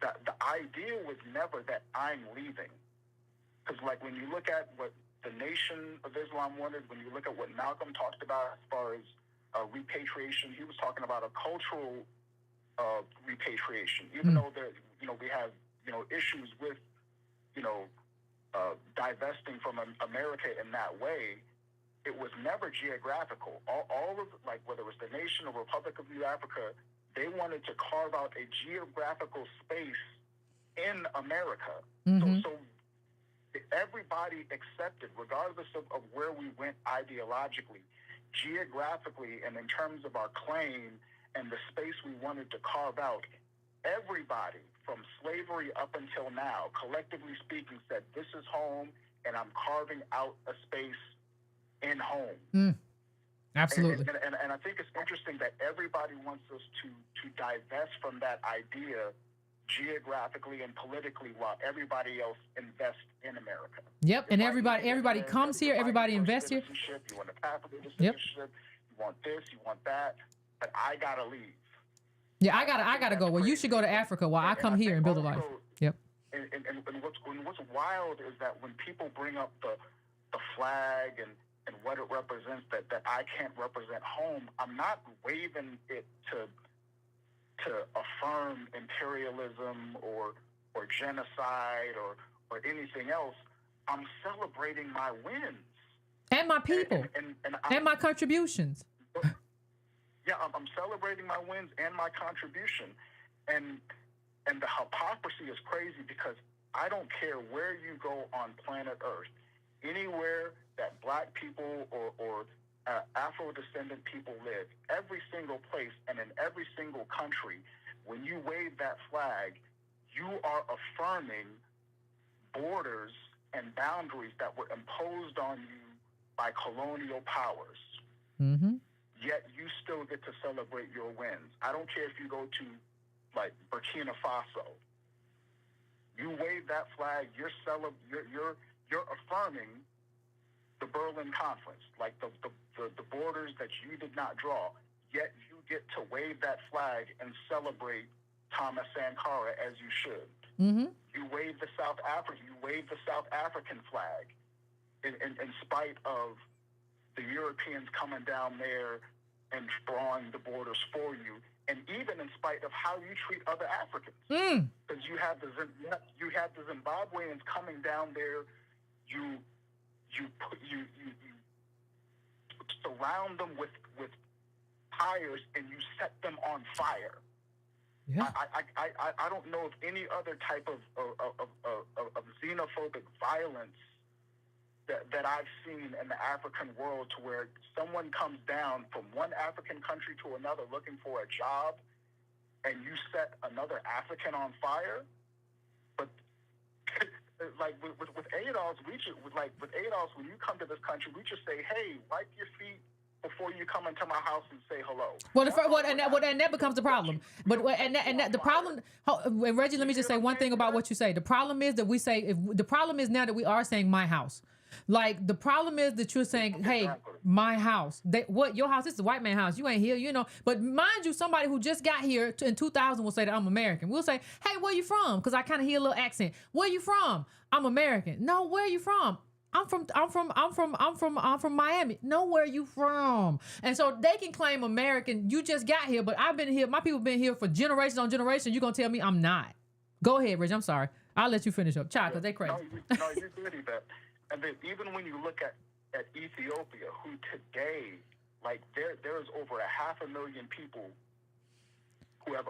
Speaker 5: that the idea was never that I'm leaving. Because, like, when you look at what the Nation of Islam wanted, when you look at what Malcolm talked about as far as repatriation, he was talking about a cultural repatriation. Even though we have issues with divesting from America in that way, it was never geographical. All of, like, whether it was the Nation or Republic of New Africa, they wanted to carve out a geographical space in America.
Speaker 1: Mm-hmm.
Speaker 5: So everybody accepted, regardless of where we went ideologically, geographically, and in terms of our claim and the space we wanted to carve out, everybody from slavery up until now, collectively speaking, said, this is home, and I'm carving out a space in home.
Speaker 1: Absolutely.
Speaker 5: And I think it's interesting that everybody wants us to divest from that idea geographically and politically, while everybody else invests in America.
Speaker 1: Yep, and everybody comes here, everybody invests here.
Speaker 5: You want a pathway to citizenship, you want this, you want that, but I gotta leave.
Speaker 1: Yeah, I gotta go. Well, you should go to Africa while I come here and build a life. Yep.
Speaker 5: And what's wild is that when people bring up the flag and what it represents, that I can't represent home, I'm not waving it to affirm imperialism or genocide or anything else. I'm celebrating my wins.
Speaker 1: And my people. And my contributions.
Speaker 5: Yeah, I'm celebrating my wins and my contribution. And the hypocrisy is crazy, because I don't care where you go on planet Earth, anywhere that black people or Afro-descendant people live, every single place and in every single country, when you wave that flag, you are affirming borders and boundaries that were imposed on you by colonial powers.
Speaker 1: Mm-hmm.
Speaker 5: Yet you still get to celebrate your wins. I don't care if you go to, like, Burkina Faso. You wave that flag, you're affirming the Berlin Conference, like the borders that you did not draw. Yet you get to wave that flag and celebrate Thomas Sankara as you should.
Speaker 1: Mm-hmm.
Speaker 5: You wave the South African flag in spite of the Europeans coming down there and drawing the borders for you, and even in spite of how you treat other Africans. Because you have the Zimbabweans coming down there, you surround them with tires and you set them on fire.
Speaker 1: Yeah.
Speaker 5: I don't know of any other type of xenophobic violence that I've seen in the African world, to where someone comes down from one African country to another looking for a job, and you set another African on fire. But like with ADOS, with ADOS, when you come to this country, we just say, hey, wipe your feet before you come into my house and say hello.
Speaker 1: Well, and that becomes the problem. The problem. And Reggie, let me just say one thing about what you say. The problem is that we say the problem is now that we are saying my house. Like the problem is that you're saying, hey, my house. What your house? This is a white man house. You ain't here, you know. But mind you, somebody who just got here in 2000 will say that I'm American. We'll say, hey, where you from? Because I kind of hear a little accent. Where you from? I'm American. No, where you from? I'm from Miami. No, where you from? And so they can claim American. You just got here, but I've been here. My people been here for generations on generation. You're gonna tell me I'm not? Go ahead, Rich. I'm sorry. I'll let you finish up, child, because they crazy.
Speaker 5: No, you're good, Yvette. And then even when you look at Ethiopia, who today, like there is over 500,000 people who have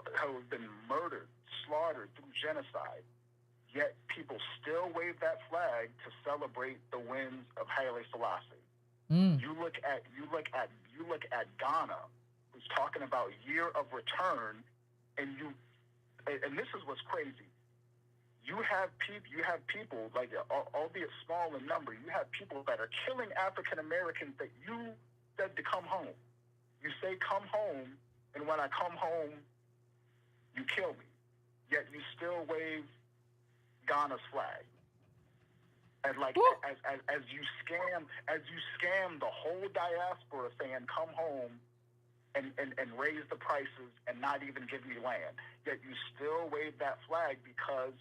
Speaker 5: been murdered, slaughtered through genocide. Yet people still wave that flag to celebrate the wins of Haile Selassie. You look at Ghana, who's talking about year of return, and this is what's crazy. You have people like, albeit small in number, you have people that are killing African Americans that you said to come home. You say come home, and when I come home, you kill me. Yet you still wave Ghana's flag, and like as you scam the whole diaspora, saying come home and raise the prices and not even give me land. Yet you still wave that flag because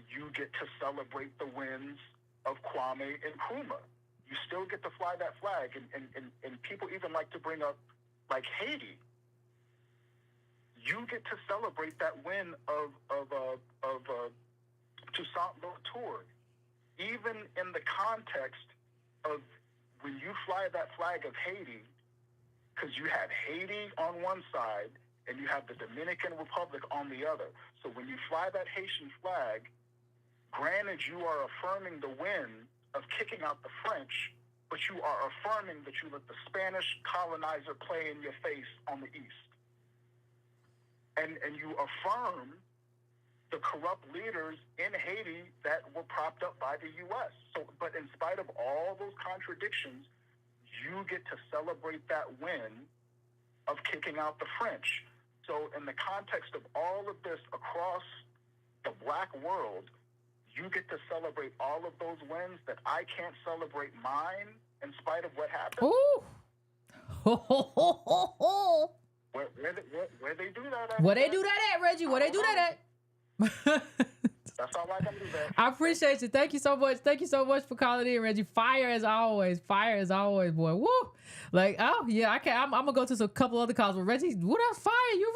Speaker 5: you get to celebrate the wins of Kwame Nkrumah. You still get to fly that flag, and people even like to bring up like Haiti. You get to celebrate that win of Toussaint Louverture, even in the context of when you fly that flag of Haiti, because you have Haiti on one side and you have the Dominican Republic on the other. So when you fly that Haitian flag, granted you are affirming the win of kicking out the French, but you are affirming that you let the Spanish colonizer play in your face on the east. And you affirm the corrupt leaders in Haiti that were propped up by the U.S. So, but in spite of all those contradictions, you get to celebrate that win of kicking out the French. So in the context of all of this across the black world, you get to celebrate all of those wins that I can't celebrate mine in spite of what happened.
Speaker 1: Ooh.
Speaker 5: Where they do that at?
Speaker 1: Where they do that at, Reggie? Where they do that at?
Speaker 5: That's all I can do, man.
Speaker 1: I appreciate you. Thank you so much. Thank you so much for calling in, Reggie. Fire as always. Fire as always, boy. Woo. Like, oh yeah, I can't. I'm gonna go to a couple other calls, but Reggie, what else? Fire. You're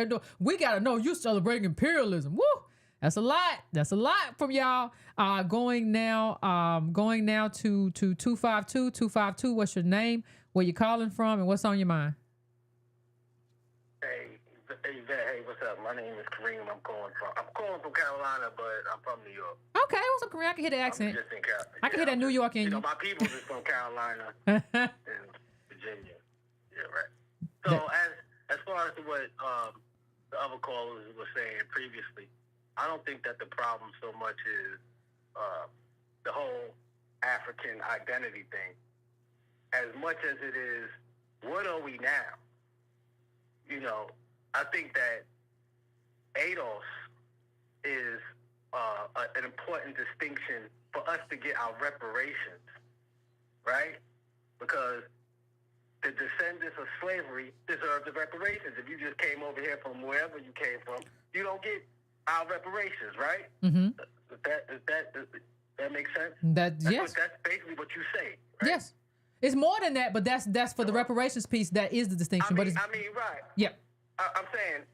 Speaker 1: right. We gotta know you celebrating imperialism. Woo. That's a lot. That's a lot from y'all. Going now to 252. 252. What's your name? Where you calling from? And what's on your mind?
Speaker 2: Hey, what's up? My name is Kareem. I'm calling from Carolina, but I'm from New York.
Speaker 1: Okay, what's up, Kareem? I can hear the accent. I can hear that New York in you.
Speaker 2: My people is from Carolina and Virginia. Yeah, right. So as far as what the other callers were saying previously, I don't think that the problem so much is the whole African identity thing, as much as it is what are we now? You know, I think that ADOS is an important distinction for us to get our reparations, right? Because the descendants of slavery deserve the reparations. If you just came over here from wherever you came from, you don't get our reparations, right?
Speaker 1: Mm-hmm.
Speaker 2: That makes sense?
Speaker 1: That's
Speaker 2: basically what you say, right?
Speaker 1: Yes. It's more than that, but that's for the reparations piece. That is the distinction.
Speaker 2: Right.
Speaker 1: Yeah.
Speaker 2: I'm saying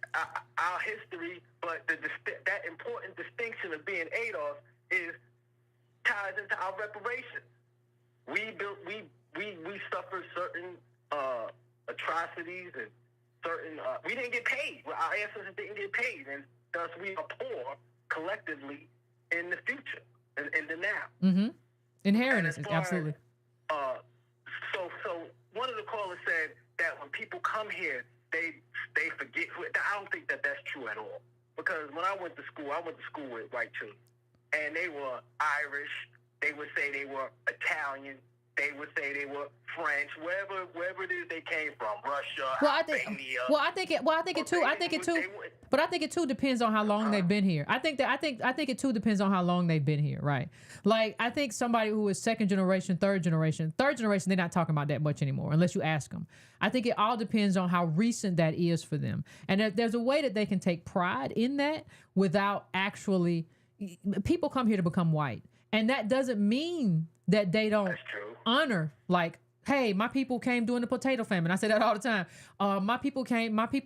Speaker 2: our history, but that important distinction of being ADOS ties into our reparations. We suffered certain atrocities and certain we didn't get paid. Our ancestors didn't get paid, and thus we are poor collectively in the future and in the now.
Speaker 1: Mm-hmm. Inheritance, absolutely.
Speaker 2: So one of the callers said that when people come here, they forget. I don't think that that's true at all. Because when I went to school with white children, and they were Irish. They would say they were Italian.
Speaker 4: they would say they were French, wherever it is they came from, Russia,
Speaker 1: Well,
Speaker 4: Albania.
Speaker 1: I think it too depends on how long they've been here. I think it too depends on how long they've been here, right? Like, I think somebody who is second generation, third generation, they're not talking about that much anymore unless you ask them. I think it all depends on how recent that is for them. And there's a way that they can take pride in that without actually, people come here to become white. And that doesn't mean that they don't honor, like, hey, my people came during the potato famine. I say that all the time. My people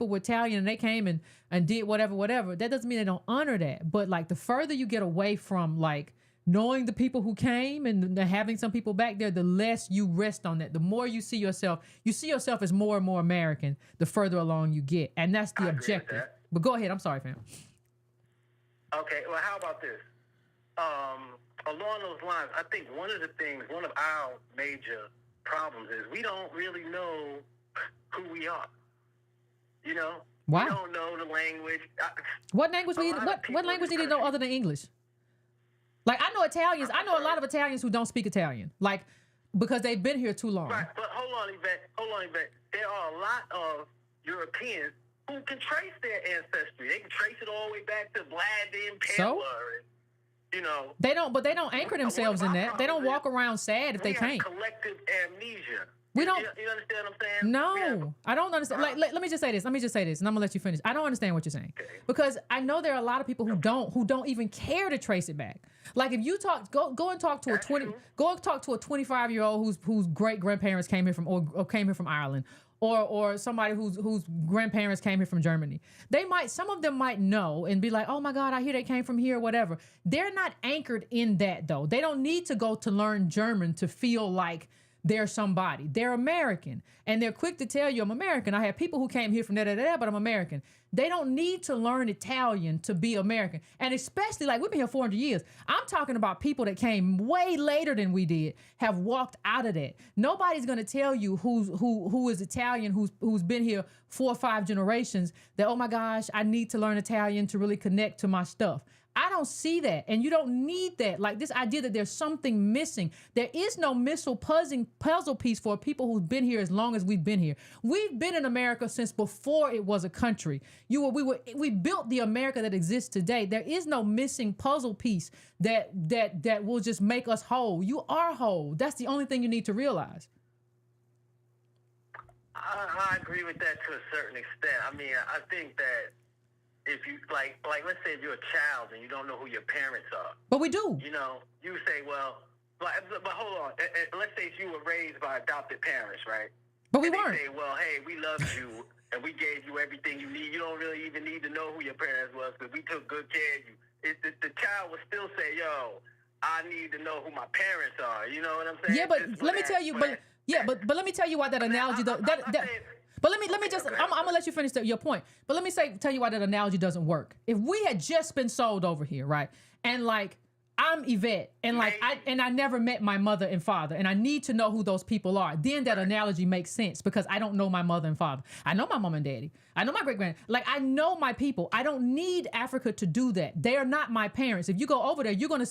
Speaker 1: were Italian and they came and did whatever. That doesn't mean they don't honor that. But like, the further you get away from like knowing the people who came and having some people back there, the less you rest on that. The more you see yourself as more and more American, the further along you get. And that's the objective. But go ahead. I'm sorry, fam.
Speaker 4: Okay, well, how about this? Along those lines, I think one of our major problems is we don't really know who we are. You know?
Speaker 1: Why?
Speaker 4: We don't know the language.
Speaker 1: What language do you know other than English? Like, I know Italians. I know a lot of Italians who don't speak Italian. Like, because they've been here too long.
Speaker 4: Right, but hold on, Yvette. There are a lot of Europeans who can trace their ancestry. They can trace it all the way back to Vlad the Impaler. You know,
Speaker 1: they don't anchor themselves in that. They don't walk around sad if they can't.
Speaker 4: Collective amnesia.
Speaker 1: We don't.
Speaker 4: You understand what I'm saying?
Speaker 1: No, I don't understand. Like, let me just say this, and I'm gonna let you finish. I don't understand what you're saying, because I know there are a lot of people who don't even care to trace it back. Like, if you go and talk to a 25-year-old whose great grandparents came here from or came here from Ireland. Or somebody whose grandparents came here from Germany. Some of them might know and be like, oh my God, I hear they came from here or whatever. They're not anchored in that though. They don't need to go to learn German to feel like they're somebody. They're American. And they're quick to tell you, I'm American. I have people who came here from da-da-da, but I'm American. They don't need to learn Italian to be American. And especially, like, we've been here 400 years. I'm talking about people that came way later than we did, have walked out of that. Nobody's going to tell you who is Italian, who's been here 4 or 5 generations, that, oh my gosh, I need to learn Italian to really connect to my stuff. I don't see that. And you don't need that. Like, this idea that there's something missing. There is no missile puzzle piece for people who've been here as long as we've been here. We've been in America since before it was a country. We built the America that exists today. There is no missing puzzle piece that will just make us whole. You are whole. That's the only thing you need to realize.
Speaker 4: I agree with that to a certain extent. I mean, I think that if you, like, let's say if you're a child and you don't know who your parents are.
Speaker 1: But we do.
Speaker 4: You know, you say, well, but hold on. Let's say you were raised by adopted parents, right?
Speaker 1: But we
Speaker 4: and
Speaker 1: weren't.
Speaker 4: They say, well, hey, we loved you and we gave you everything you need. You don't really even need to know who your parents was because we took good care of you. The child would still say, yo, I need to know who my parents are. You know what I'm saying?
Speaker 1: Yeah, but let me tell you, but let me tell you why that analogy But let me just, I'm gonna let you finish your point. But let me tell you why that analogy doesn't work. If we had just been sold over here, right? And like, I'm Yvette, and like I never met my mother and father, and I need to know who those people are. Then that analogy makes sense because I don't know my mother and father. I know my mom and daddy. I know my great grand. Like, I know my people. I don't need Africa to do that. They are not my parents. If you go over there, you're gonna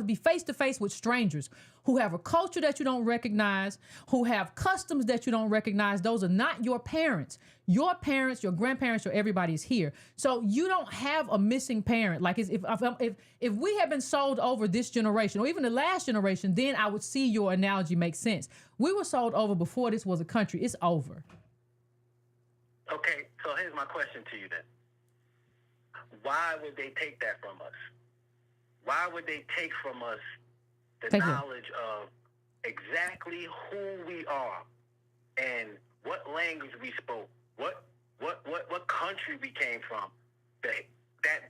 Speaker 1: be face to face with strangers who have a culture that you don't recognize, who have customs that you don't recognize. Those are not your parents. Your parents, your grandparents, or everybody is here. So you don't have a missing parent. Like, if we had been sold over this generation, or even the last generation, then I would see your analogy make sense. We were sold over before this was a country. It's over.
Speaker 4: Okay, so here's my question to you then. Why would they take that from us? Why would they take from us the knowledge of exactly who we are and what language we spoke, what country we came from, that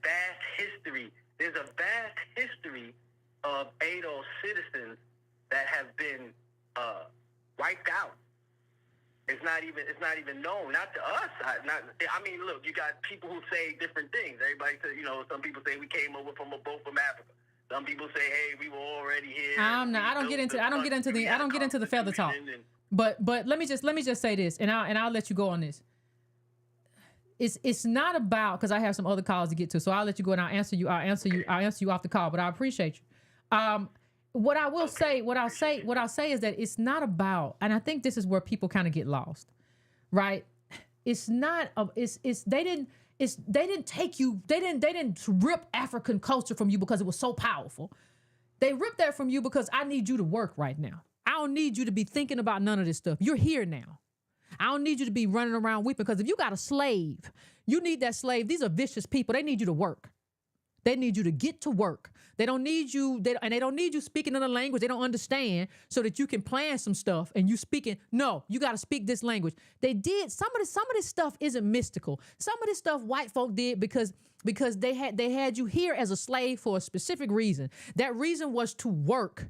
Speaker 4: vast history? There's a vast history of ADOS citizens that have been wiped out. It's not even known, not to us. I mean, look, you got people who say different things. Everybody says, you know, some people say we came over from a boat from Africa. Some people say, hey, we were already here.
Speaker 1: I don't get into the feather talk. But let me just say this, and I'll let you go on this. It's not about, because I have some other calls to get to, so I'll let you go and I'll answer you off the call. But I appreciate you. what I'll say is that it's not about, and I think this is where people kind of get lost, right? It's not, they didn't rip African culture from you because it was so powerful. They ripped that from you because I need you to work right now. I don't need you to be thinking about none of this stuff. You're here now. I don't need you to be running around weeping, because if you got a slave, you need that slave. These are vicious people. They need you to work. They need you to get to work. They don't need you, they don't need you speaking in a language they don't understand so that you can plan some stuff and you speaking. No, you got to speak this language. They did some of this stuff isn't mystical. Some of this stuff white folk did because they had you here as a slave for a specific reason. That reason was to work.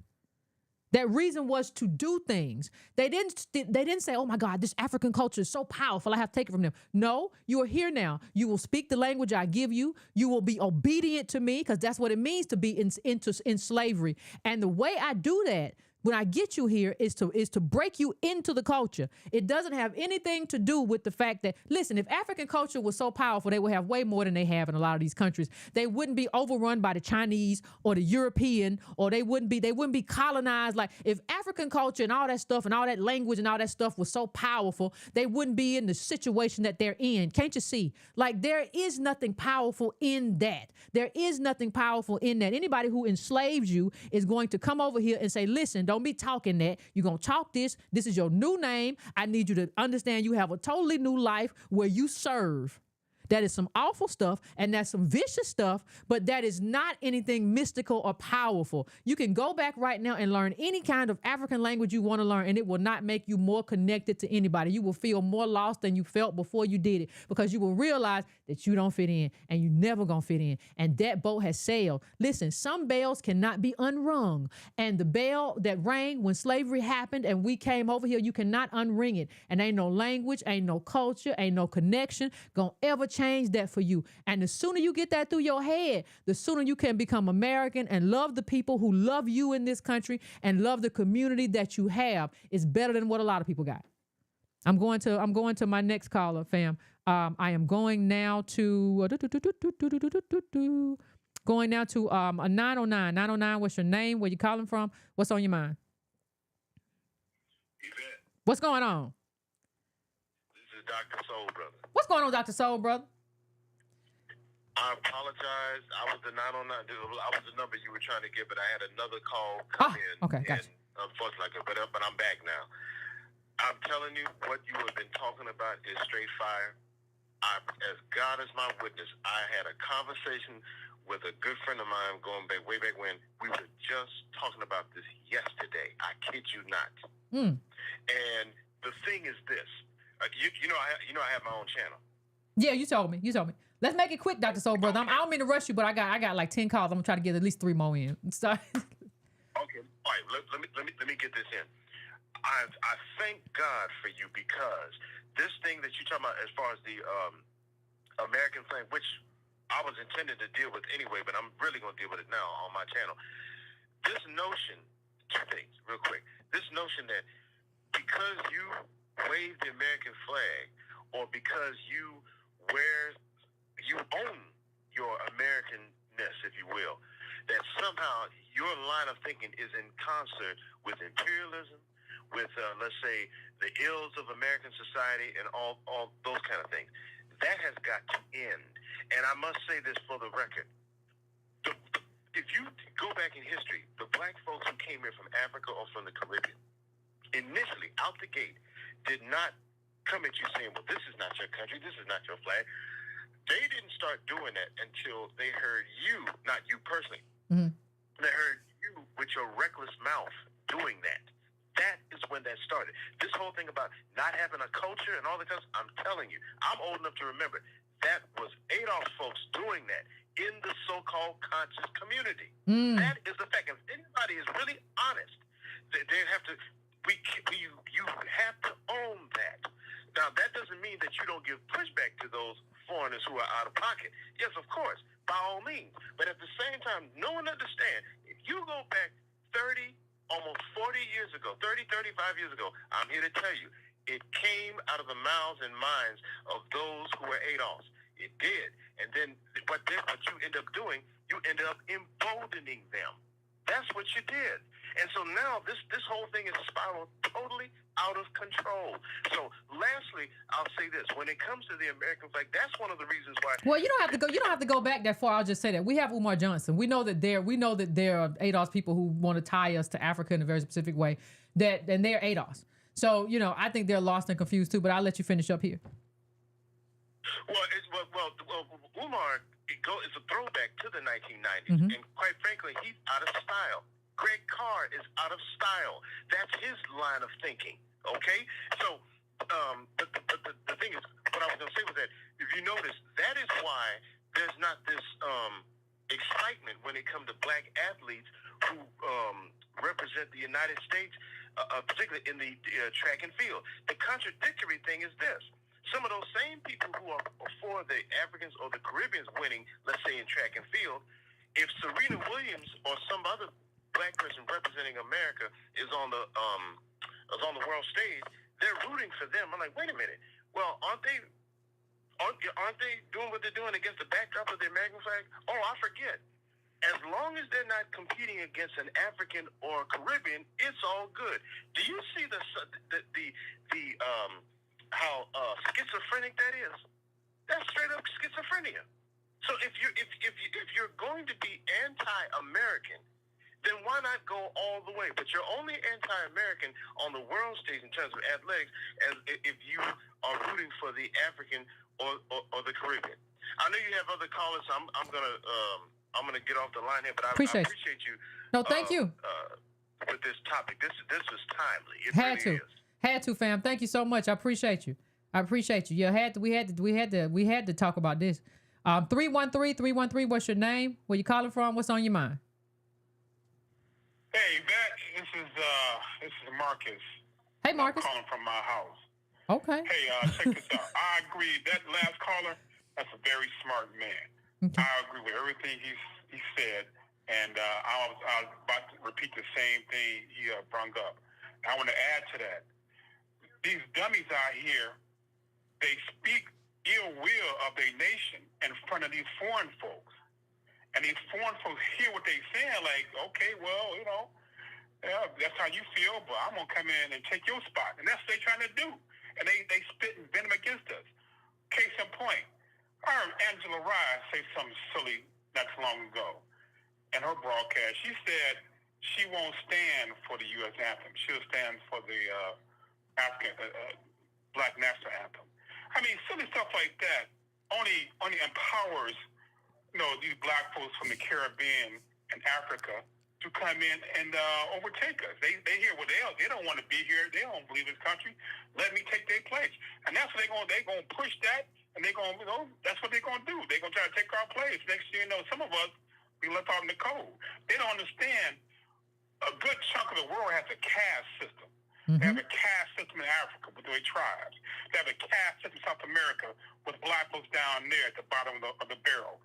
Speaker 1: That reason was to do things. They didn't say, oh my God, this African culture is so powerful, I have to take it from them. No, you are here now. You will speak the language I give you. You will be obedient to me, because that's what it means to be in slavery. And the way I do that, when I get you here, is to break you into the culture. It doesn't have anything to do with the fact that, listen, if African culture was so powerful, they would have way more than they have in a lot of these countries. They wouldn't be overrun by the Chinese or the European, or they wouldn't be colonized. Like, if African culture and all that stuff and all that language and all that stuff was so powerful, they wouldn't be in the situation that they're in. Can't you see? Like, there is nothing powerful in that. There is nothing powerful in that. Anybody who enslaves you is going to come over here and say, listen, don't be talking that. You're going to talk this. This is your new name. I need you to understand you have a totally new life where you serve. That is some awful stuff, and that's some vicious stuff, but that is not anything mystical or powerful. You can go back right now and learn any kind of African language you want to learn, and it will not make you more connected to anybody. You will feel more lost than you felt before you did it, because you will realize that you don't fit in, and you never gonna fit in, and that boat has sailed. Listen, some bells cannot be unrung, and the bell that rang when slavery happened and we came over here, you cannot unring it, and ain't no language, ain't no culture, ain't no connection gonna ever change that for you. And the sooner you get that through your head, the sooner you can become American and love the people who love you in this country and love the community that you have. It's better than what a lot of people got. I'm going to my next caller, fam. I am going now to a 909. 909, what's your name? Where you calling from? What's on your mind? What's going on?
Speaker 2: This is Dr. Soul Brother.
Speaker 1: What's going on, Dr. Soul Brother?
Speaker 2: I apologize. I was the 909. I was the number you were trying to get, but I had another call come in.
Speaker 1: Okay, gotcha.
Speaker 2: And unfortunately, but I'm back now. I'm telling you, what you have been talking about is straight fire. As God is my witness, I had a conversation with a good friend of mine going back, way back when. We were just talking about this yesterday. I kid you not. And the thing is this. You know I have my own channel.
Speaker 1: Yeah, you told me. Let's make it quick, Dr. Soul Brother.
Speaker 2: Okay.
Speaker 1: I don't mean to rush you, but I got like 10 calls. I'm gonna try to get at least 3 more in. So.
Speaker 2: Okay. All right. Let me get this in. I thank God for you, because this thing that you're talking about, as far as the American thing, which I was intended to deal with anyway, but I'm really gonna deal with it now on my channel. This notion, 2 things, real quick. This notion that because you wave the American flag, or because you own your Americanness, if you will, that somehow your line of thinking is in concert with imperialism, with, let's say, the ills of American society and all those kind of things. That has got to end. And I must say this for the record. If you go back in history, the black folks who came here from Africa or from the Caribbean, initially, out the gate, did not come at you saying, well, this is not your country, this is not your flag. They didn't start doing that until they heard you, not you personally. Mm-hmm. They heard you with your reckless mouth doing that. That is when that started. This whole thing about not having a culture and all that stuff, I'm telling you, I'm old enough to remember, that was ADOS folks doing that in the so-called conscious community. That is the fact. If anybody is really honest, they have to, you have to own that. Now, that doesn't mean that you don't give pushback to those foreigners who are out of pocket. Yes, of course, by all means. But at the same time, no one understands. If you go back 30, almost 40 years ago, 30, 35 years ago, I'm here to tell you, it came out of the mouths and minds of those who were ADOS. It did. And then what you end up doing, you end up emboldening them. That's what you did. And so now this whole thing is spiraled totally out of control. So lastly, I'll say this. When it comes to the American flag, that's one of the reasons why.
Speaker 1: Well, you don't have to go back that far. I'll just say that we have Umar Johnson. We know that there are ADOS people who want to tie us to Africa in a very specific way. And they're ADOS. So, I think they're lost and confused too, but I'll let you finish up here.
Speaker 2: Well, Umar, it's a throwback to the 1990s,
Speaker 1: Mm-hmm.
Speaker 2: and quite frankly, he's out of style. Greg Carr is out of style. That's his line of thinking. Okay, so but the thing is, what I was going to say was that if you notice, that is why there's not this excitement when it comes to black athletes who represent the United States, particularly in the track and field. The contradictory thing is this. Some of those same people who are for the Africans or the Caribbeans winning, let's say in track and field, if Serena Williams or some other black person representing America is on the world stage, they're rooting for them. I'm like, wait a minute. Well, aren't they doing what they're doing against the backdrop of the American flag? Oh, I forget. As long as they're not competing against an African or Caribbean, it's all good. Do you see how schizophrenic that is? That's straight up schizophrenia. So if you're going to be anti-American, then why not go all the way? But you're only anti-American on the world stage in terms of athletics, as if you are rooting for the African or the Caribbean. I know you have other callers. So I'm gonna get off the line here, but I appreciate you.
Speaker 1: No, thank you.
Speaker 2: With this topic, this is timely. It
Speaker 1: Had to, fam. Thank you so much. I appreciate you. Yeah, we had to talk about this. 313, what's your name? Where you calling from? What's on your mind?
Speaker 6: Hey, this is Marcus.
Speaker 1: Hey, Marcus.
Speaker 6: I'm calling from my house.
Speaker 1: Okay.
Speaker 6: Hey, check this out. I agree. That last caller, that's a very smart man.
Speaker 1: Okay.
Speaker 6: I agree with everything he said, and I was about to repeat the same thing he brought up. I want to add to that. These dummies out here, they speak ill will of their nation in front of these foreign folks. And these foreign folks hear what they're saying, like, okay, well, yeah, that's how you feel, but I'm going to come in and take your spot. And that's what they're trying to do. And they spit venom against us. Case in point, I heard Angela Rye say something silly not too long ago in her broadcast. She said she won't stand for the U.S. anthem. She'll stand for the African Black National Anthem. I mean, silly stuff like that only empowers these black folks from the Caribbean and Africa to come in and overtake us. They hear what they don't want to be here. They don't believe this country. Let me take their place. And that's what they're going to push that, and they're going to, that's what they're going to do. They're going to try to take our place. Next thing you know, some of us be left out in the cold. They don't understand a good chunk of the world has a caste system. Mm-hmm. They have a caste system in Africa with their tribes. They have a caste system in South America with black folks down there at the bottom of the barrel.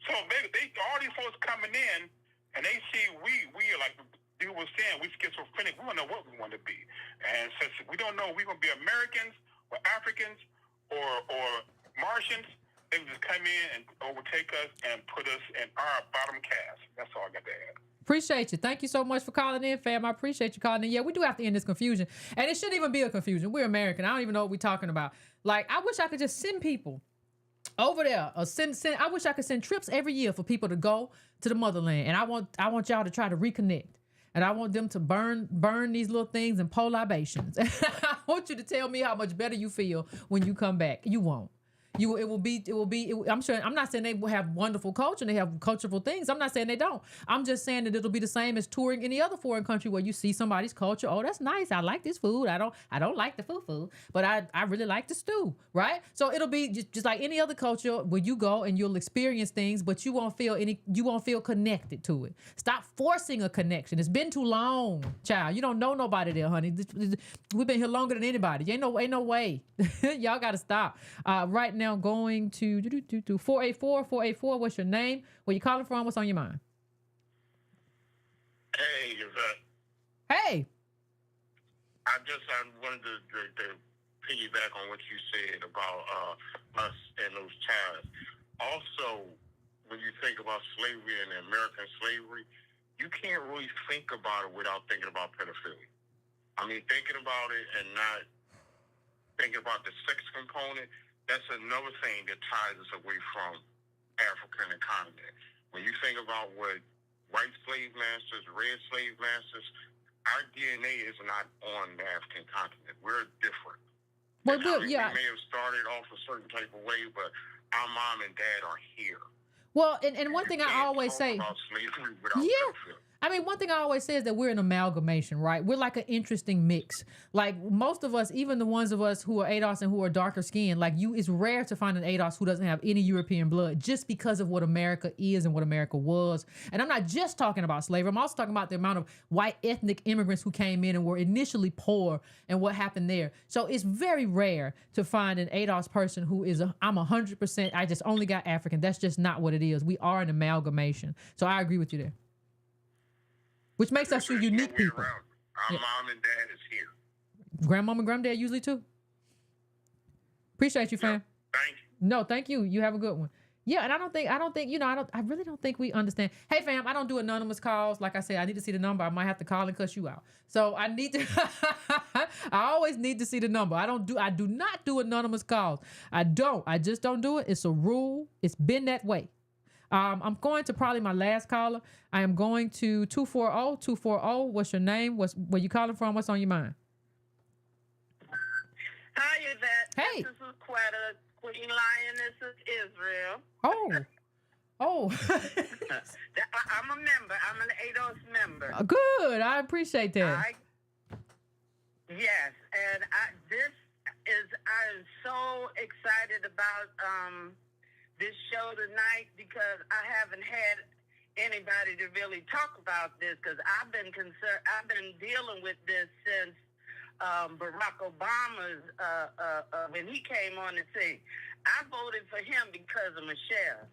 Speaker 6: So they all these folks coming in, and they see we are like dude was saying, we schizophrenic. We don't know what we want to be. And since we don't know if we're going to be Americans or Africans or Martians, they would just come in and overtake us and put us in our bottom caste. That's all I got to add.
Speaker 1: Appreciate you. Thank you so much for calling in, fam. I appreciate you calling in. Yeah, we do have to end this confusion. And it shouldn't even be a confusion. We're American. I don't even know what we're talking about. Like, I wish I could just send people over there, or I wish I could send trips every year for people to go to the motherland. And I want y'all to try to reconnect. And I want them to burn these little things and pour libations. I want you to tell me how much better you feel when you come back. You won't. It will be. I'm sure. I'm not saying they will have wonderful culture and they have cultural things. I'm not saying they don't. I'm just saying that it'll be the same as touring any other foreign country where you see somebody's culture. Oh, that's nice. I like this food. I don't like the food, but I really like the stew. Right? So it'll be just like any other culture where you go and you'll experience things, but you won't feel connected to it. Stop forcing a connection. It's been too long, child. You don't know nobody there, honey. We've been here longer than anybody. Ain't no way. Y'all got to stop. Right now, going to 484. What's your name? Where you calling from? What's on your mind?
Speaker 2: Hey, Yvette.
Speaker 1: Hey.
Speaker 2: I wanted to piggyback on what you said about us and those times. Also, when you think about slavery and American slavery,
Speaker 6: you can't really think about it without thinking about pedophilia. I mean, thinking about it and not thinking about the sex component, that's another thing that ties us away from Africa and the continent. When you think about what white slave masters, red slave masters, our DNA is not on the African continent. We're different.
Speaker 1: Well,
Speaker 6: We may have started off a certain type of way, but our mom and dad are here.
Speaker 1: Well, and one thing I always say, I mean, one thing I always say is that we're an amalgamation, right? We're like an interesting mix. Like most of us, even the ones of us who are ADOS and who are darker skinned, like you, it's rare to find an ADOS who doesn't have any European blood just because of what America is and what America was. And I'm not just talking about slavery. I'm also talking about the amount of white ethnic immigrants who came in and were initially poor and what happened there. So it's very rare to find an ADOS person who is, I'm 100%, I just only got African. That's just not what it is. We are an amalgamation. So I agree with you there. Which makes us unique people.
Speaker 6: Our mom and dad is here.
Speaker 1: Grandmom and granddad usually too. Appreciate you, fam.
Speaker 6: Yep. Thank you.
Speaker 1: No, thank you. You have a good one. Yeah, and I really don't think we understand. Hey, fam, I don't do anonymous calls. Like I said, I need to see the number. I might have to call and cuss you out. So I need to. I always need to see the number. I do not do anonymous calls. I just don't do it. It's a rule. It's been that way. I'm going to probably my last caller. I am going to 240. What's your name? Where you calling from? What's on your mind?
Speaker 7: Hi, Yvette.
Speaker 1: Hey.
Speaker 7: This is Quetta, Queen Lioness of Israel.
Speaker 1: Oh.
Speaker 7: I'm a member. I'm an ADOS member.
Speaker 1: Good. I appreciate that.
Speaker 7: Yes, and I'm so excited about this show tonight because I haven't had anybody to really talk about this because I've been dealing with this since Barack Obama's when he came on the scene. I voted for him because of Michelle.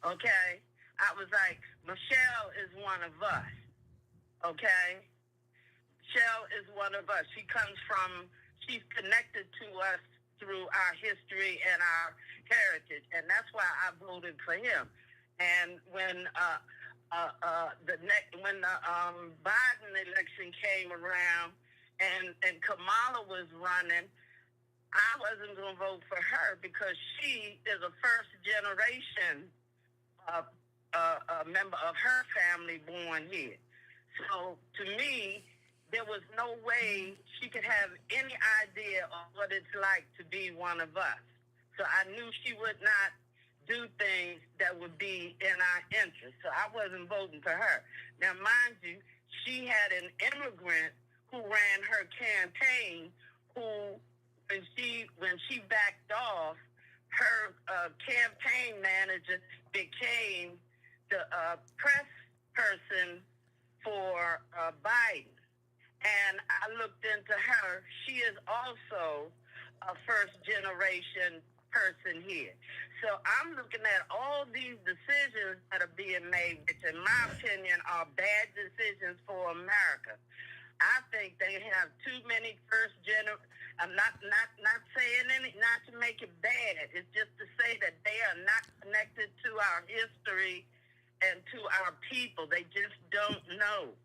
Speaker 7: Okay, I was like, Michelle is one of us. Okay, Michelle is one of us. She's connected to us through our history and our heritage, and that's why I voted for him. And when the Biden election came around and Kamala was running, I wasn't going to vote for her because she is a first generation member of her family born here. So to me, there was no way she could have any idea of what it's like to be one of us. So I knew she would not do things that would be in our interest. So I wasn't voting for her. Now, mind you, she had an immigrant who ran her campaign who, when she backed off, her campaign manager became the press person for Biden. And I looked into her. She is also a first-generation person here. So I'm looking at all these decisions that are being made, which in my opinion are bad decisions for America. I think they have too many I'm not saying any, not to make it bad. It's just to say that they are not connected to our history and to our people. They just don't know.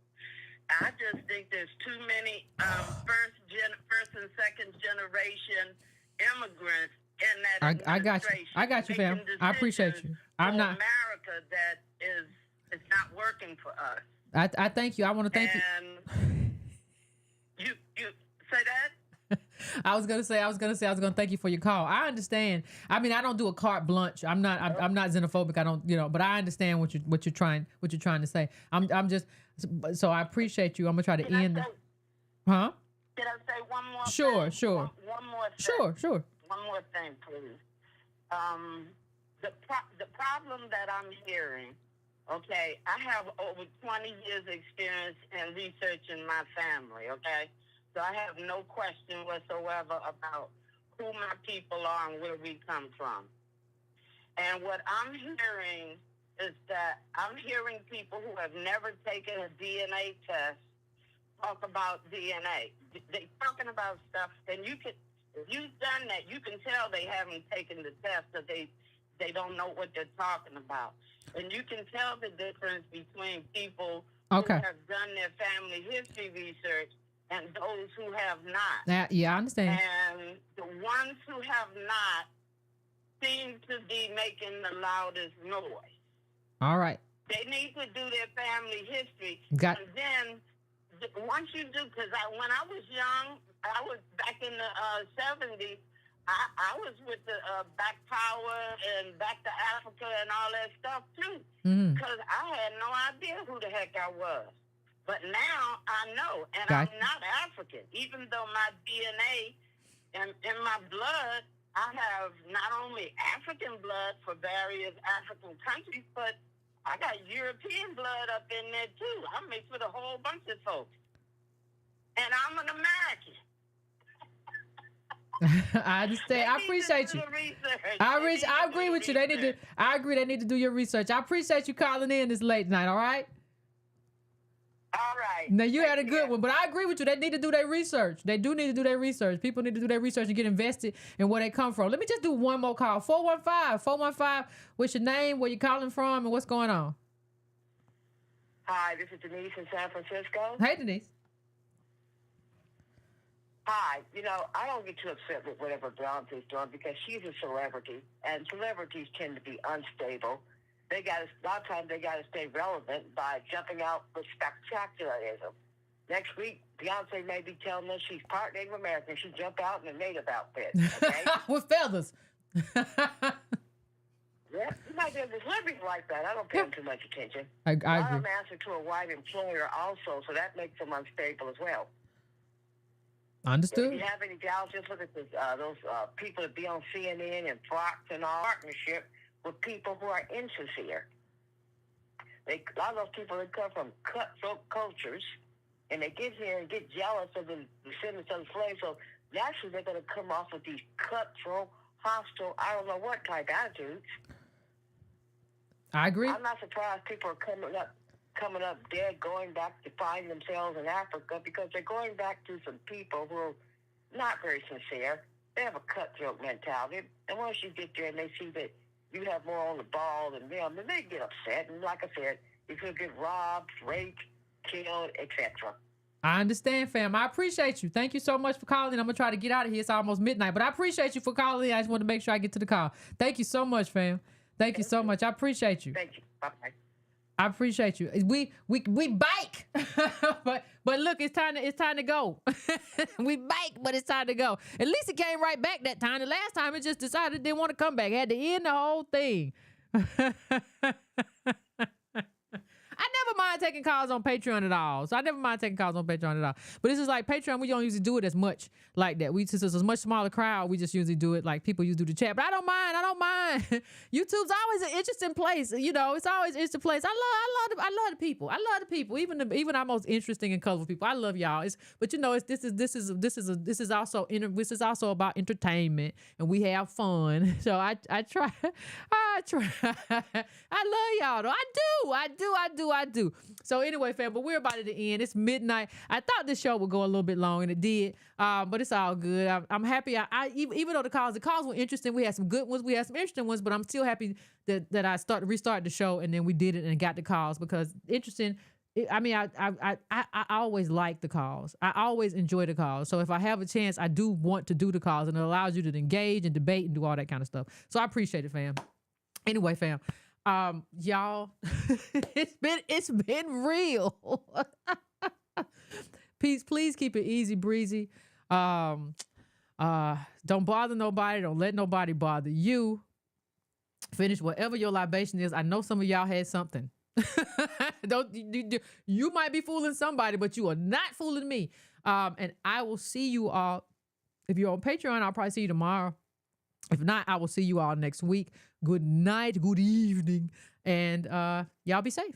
Speaker 7: I just think there's too many first and second generation immigrants in that administration.
Speaker 1: I got you, fam. I appreciate you. I'm not
Speaker 7: America that is not working for us.
Speaker 1: I thank you. I want to thank you.
Speaker 7: You say that?
Speaker 1: I was gonna thank you for your call. I understand. I mean, I don't do a carte blanche. I'm not xenophobic. I don't, but I understand what you're trying to say. I'm just, so I appreciate you. I'm gonna try to end. Huh?
Speaker 7: Can I say one more?
Speaker 1: Sure.
Speaker 7: One more thing.
Speaker 1: Sure.
Speaker 7: One more thing, please. The problem that I'm hearing. Okay, I have over 20 years experience in researching my family, okay? So I have no question whatsoever about who my people are and where we come from. And what I'm hearing is that I'm hearing people who have never taken a DNA test talk about DNA. They're talking about stuff, and if you've done that, you can tell they haven't taken the test, that they They don't know what they're talking about. And you can tell the difference between people
Speaker 1: Okay.
Speaker 7: who have done their family history research and those who have not.
Speaker 1: Yeah, I understand.
Speaker 7: And the ones who have not seem to be making the loudest noise.
Speaker 1: All right.
Speaker 7: They need to do their family history.
Speaker 1: Got-
Speaker 7: And then once you do, because when I was young, I was back in the 70s, I was with the Back Power and Back to Africa and all that stuff, too. Because I had no idea who the heck I was. But now I know, and I'm not African. Even though my DNA and in my blood, I have not only African blood for various African countries, but I got European blood up in there, too. I'm mixed with a whole bunch of folks. And I'm an American.
Speaker 1: I understand. I appreciate you. I agree with you. I agree they need to do your research. I appreciate you calling in this late night, all right?
Speaker 7: All right.
Speaker 1: Now, you had a good one, but I agree with you. They need to do their research. They do need to do their research. People need to do their research and get invested in where they come from. Let me just do one more call. 415. What's your name, where you calling from, and what's going on?
Speaker 7: Hi, this is Denise in San Francisco.
Speaker 1: Hey, Denise.
Speaker 7: Hi. I don't get too upset with whatever Beyoncé's doing because she's a celebrity, and celebrities tend to be unstable. A lot of times they got to stay relevant by jumping out with spectacularism. Next week, Beyoncé may be telling us she's part Native American. She jump out in a Native outfit, okay?
Speaker 1: With feathers.
Speaker 7: Yeah, you might have a celebrity like that. I don't pay them too much attention.
Speaker 1: I
Speaker 7: A lot
Speaker 1: agree.
Speaker 7: of them answer to a white employer also, so that makes them unstable as well.
Speaker 1: Understood.
Speaker 7: If you have any doubts, just look at those people that be on CNN and Fox and all partnership with people who are insincere. A lot of those people, they come from cutthroat cultures, and they get here and get jealous of the descendants of the slaves. So naturally, they're going to come off with these cutthroat, hostile, I don't know what type attitudes.
Speaker 1: I agree.
Speaker 7: I'm not surprised people are coming up dead, going back to find themselves in Africa because they're going back to some people who are not very sincere. They have a cutthroat mentality, and once you get there and they see that you have more on the ball than them, then they get upset. And like I said, you could get robbed, raped, killed, etc.
Speaker 1: I understand, fam. I appreciate you. Thank you so much for calling. I'm going to try to get out of here. It's almost midnight, but I appreciate you for calling. I just want to make sure I get to the call. Thank you so much, fam. Thank you so much. I appreciate you.
Speaker 7: Thank you. Bye-bye.
Speaker 1: I appreciate you. We bike, but look, it's time to go. We bike, but it's time to go. At least it came right back that time. The last time it just decided it didn't want to come back. It had to end the whole thing. I never mind taking calls on Patreon at all. So I never mind taking calls on Patreon at all. But this is like Patreon, we don't usually do it as much like that. Since it's a much smaller crowd, we just usually do it like people usually do the chat. But I don't mind. YouTube's always an interesting place. It's always an interesting place. I love the people. I love the people. Even our most interesting and colorful people. I love y'all. This is also about entertainment, and we have fun. So I try. I love y'all though. I do. So anyway, fam, but we're about at the end. It's midnight. I thought this show would go a little bit long, and it did. But it's all good. I'm happy. Even though the calls were interesting, we had some good ones, we had some interesting ones, but I'm still happy that I restarted the show and then we did it and got the calls because interesting. I always like the calls. I always enjoy the calls. So if I have a chance, I do want to do the calls, and it allows you to engage and debate and do all that kind of stuff. So I appreciate it, fam. Anyway, fam. Y'all, it's been real. Please keep it easy breezy. Don't bother nobody. Don't let nobody bother you. Finish whatever your libation is. I know some of y'all had something. You might be fooling somebody, but you are not fooling me. And I will see you all. If you're on Patreon, I'll probably see you tomorrow. If not, I will see you all next week. Good night, good evening, and y'all be safe.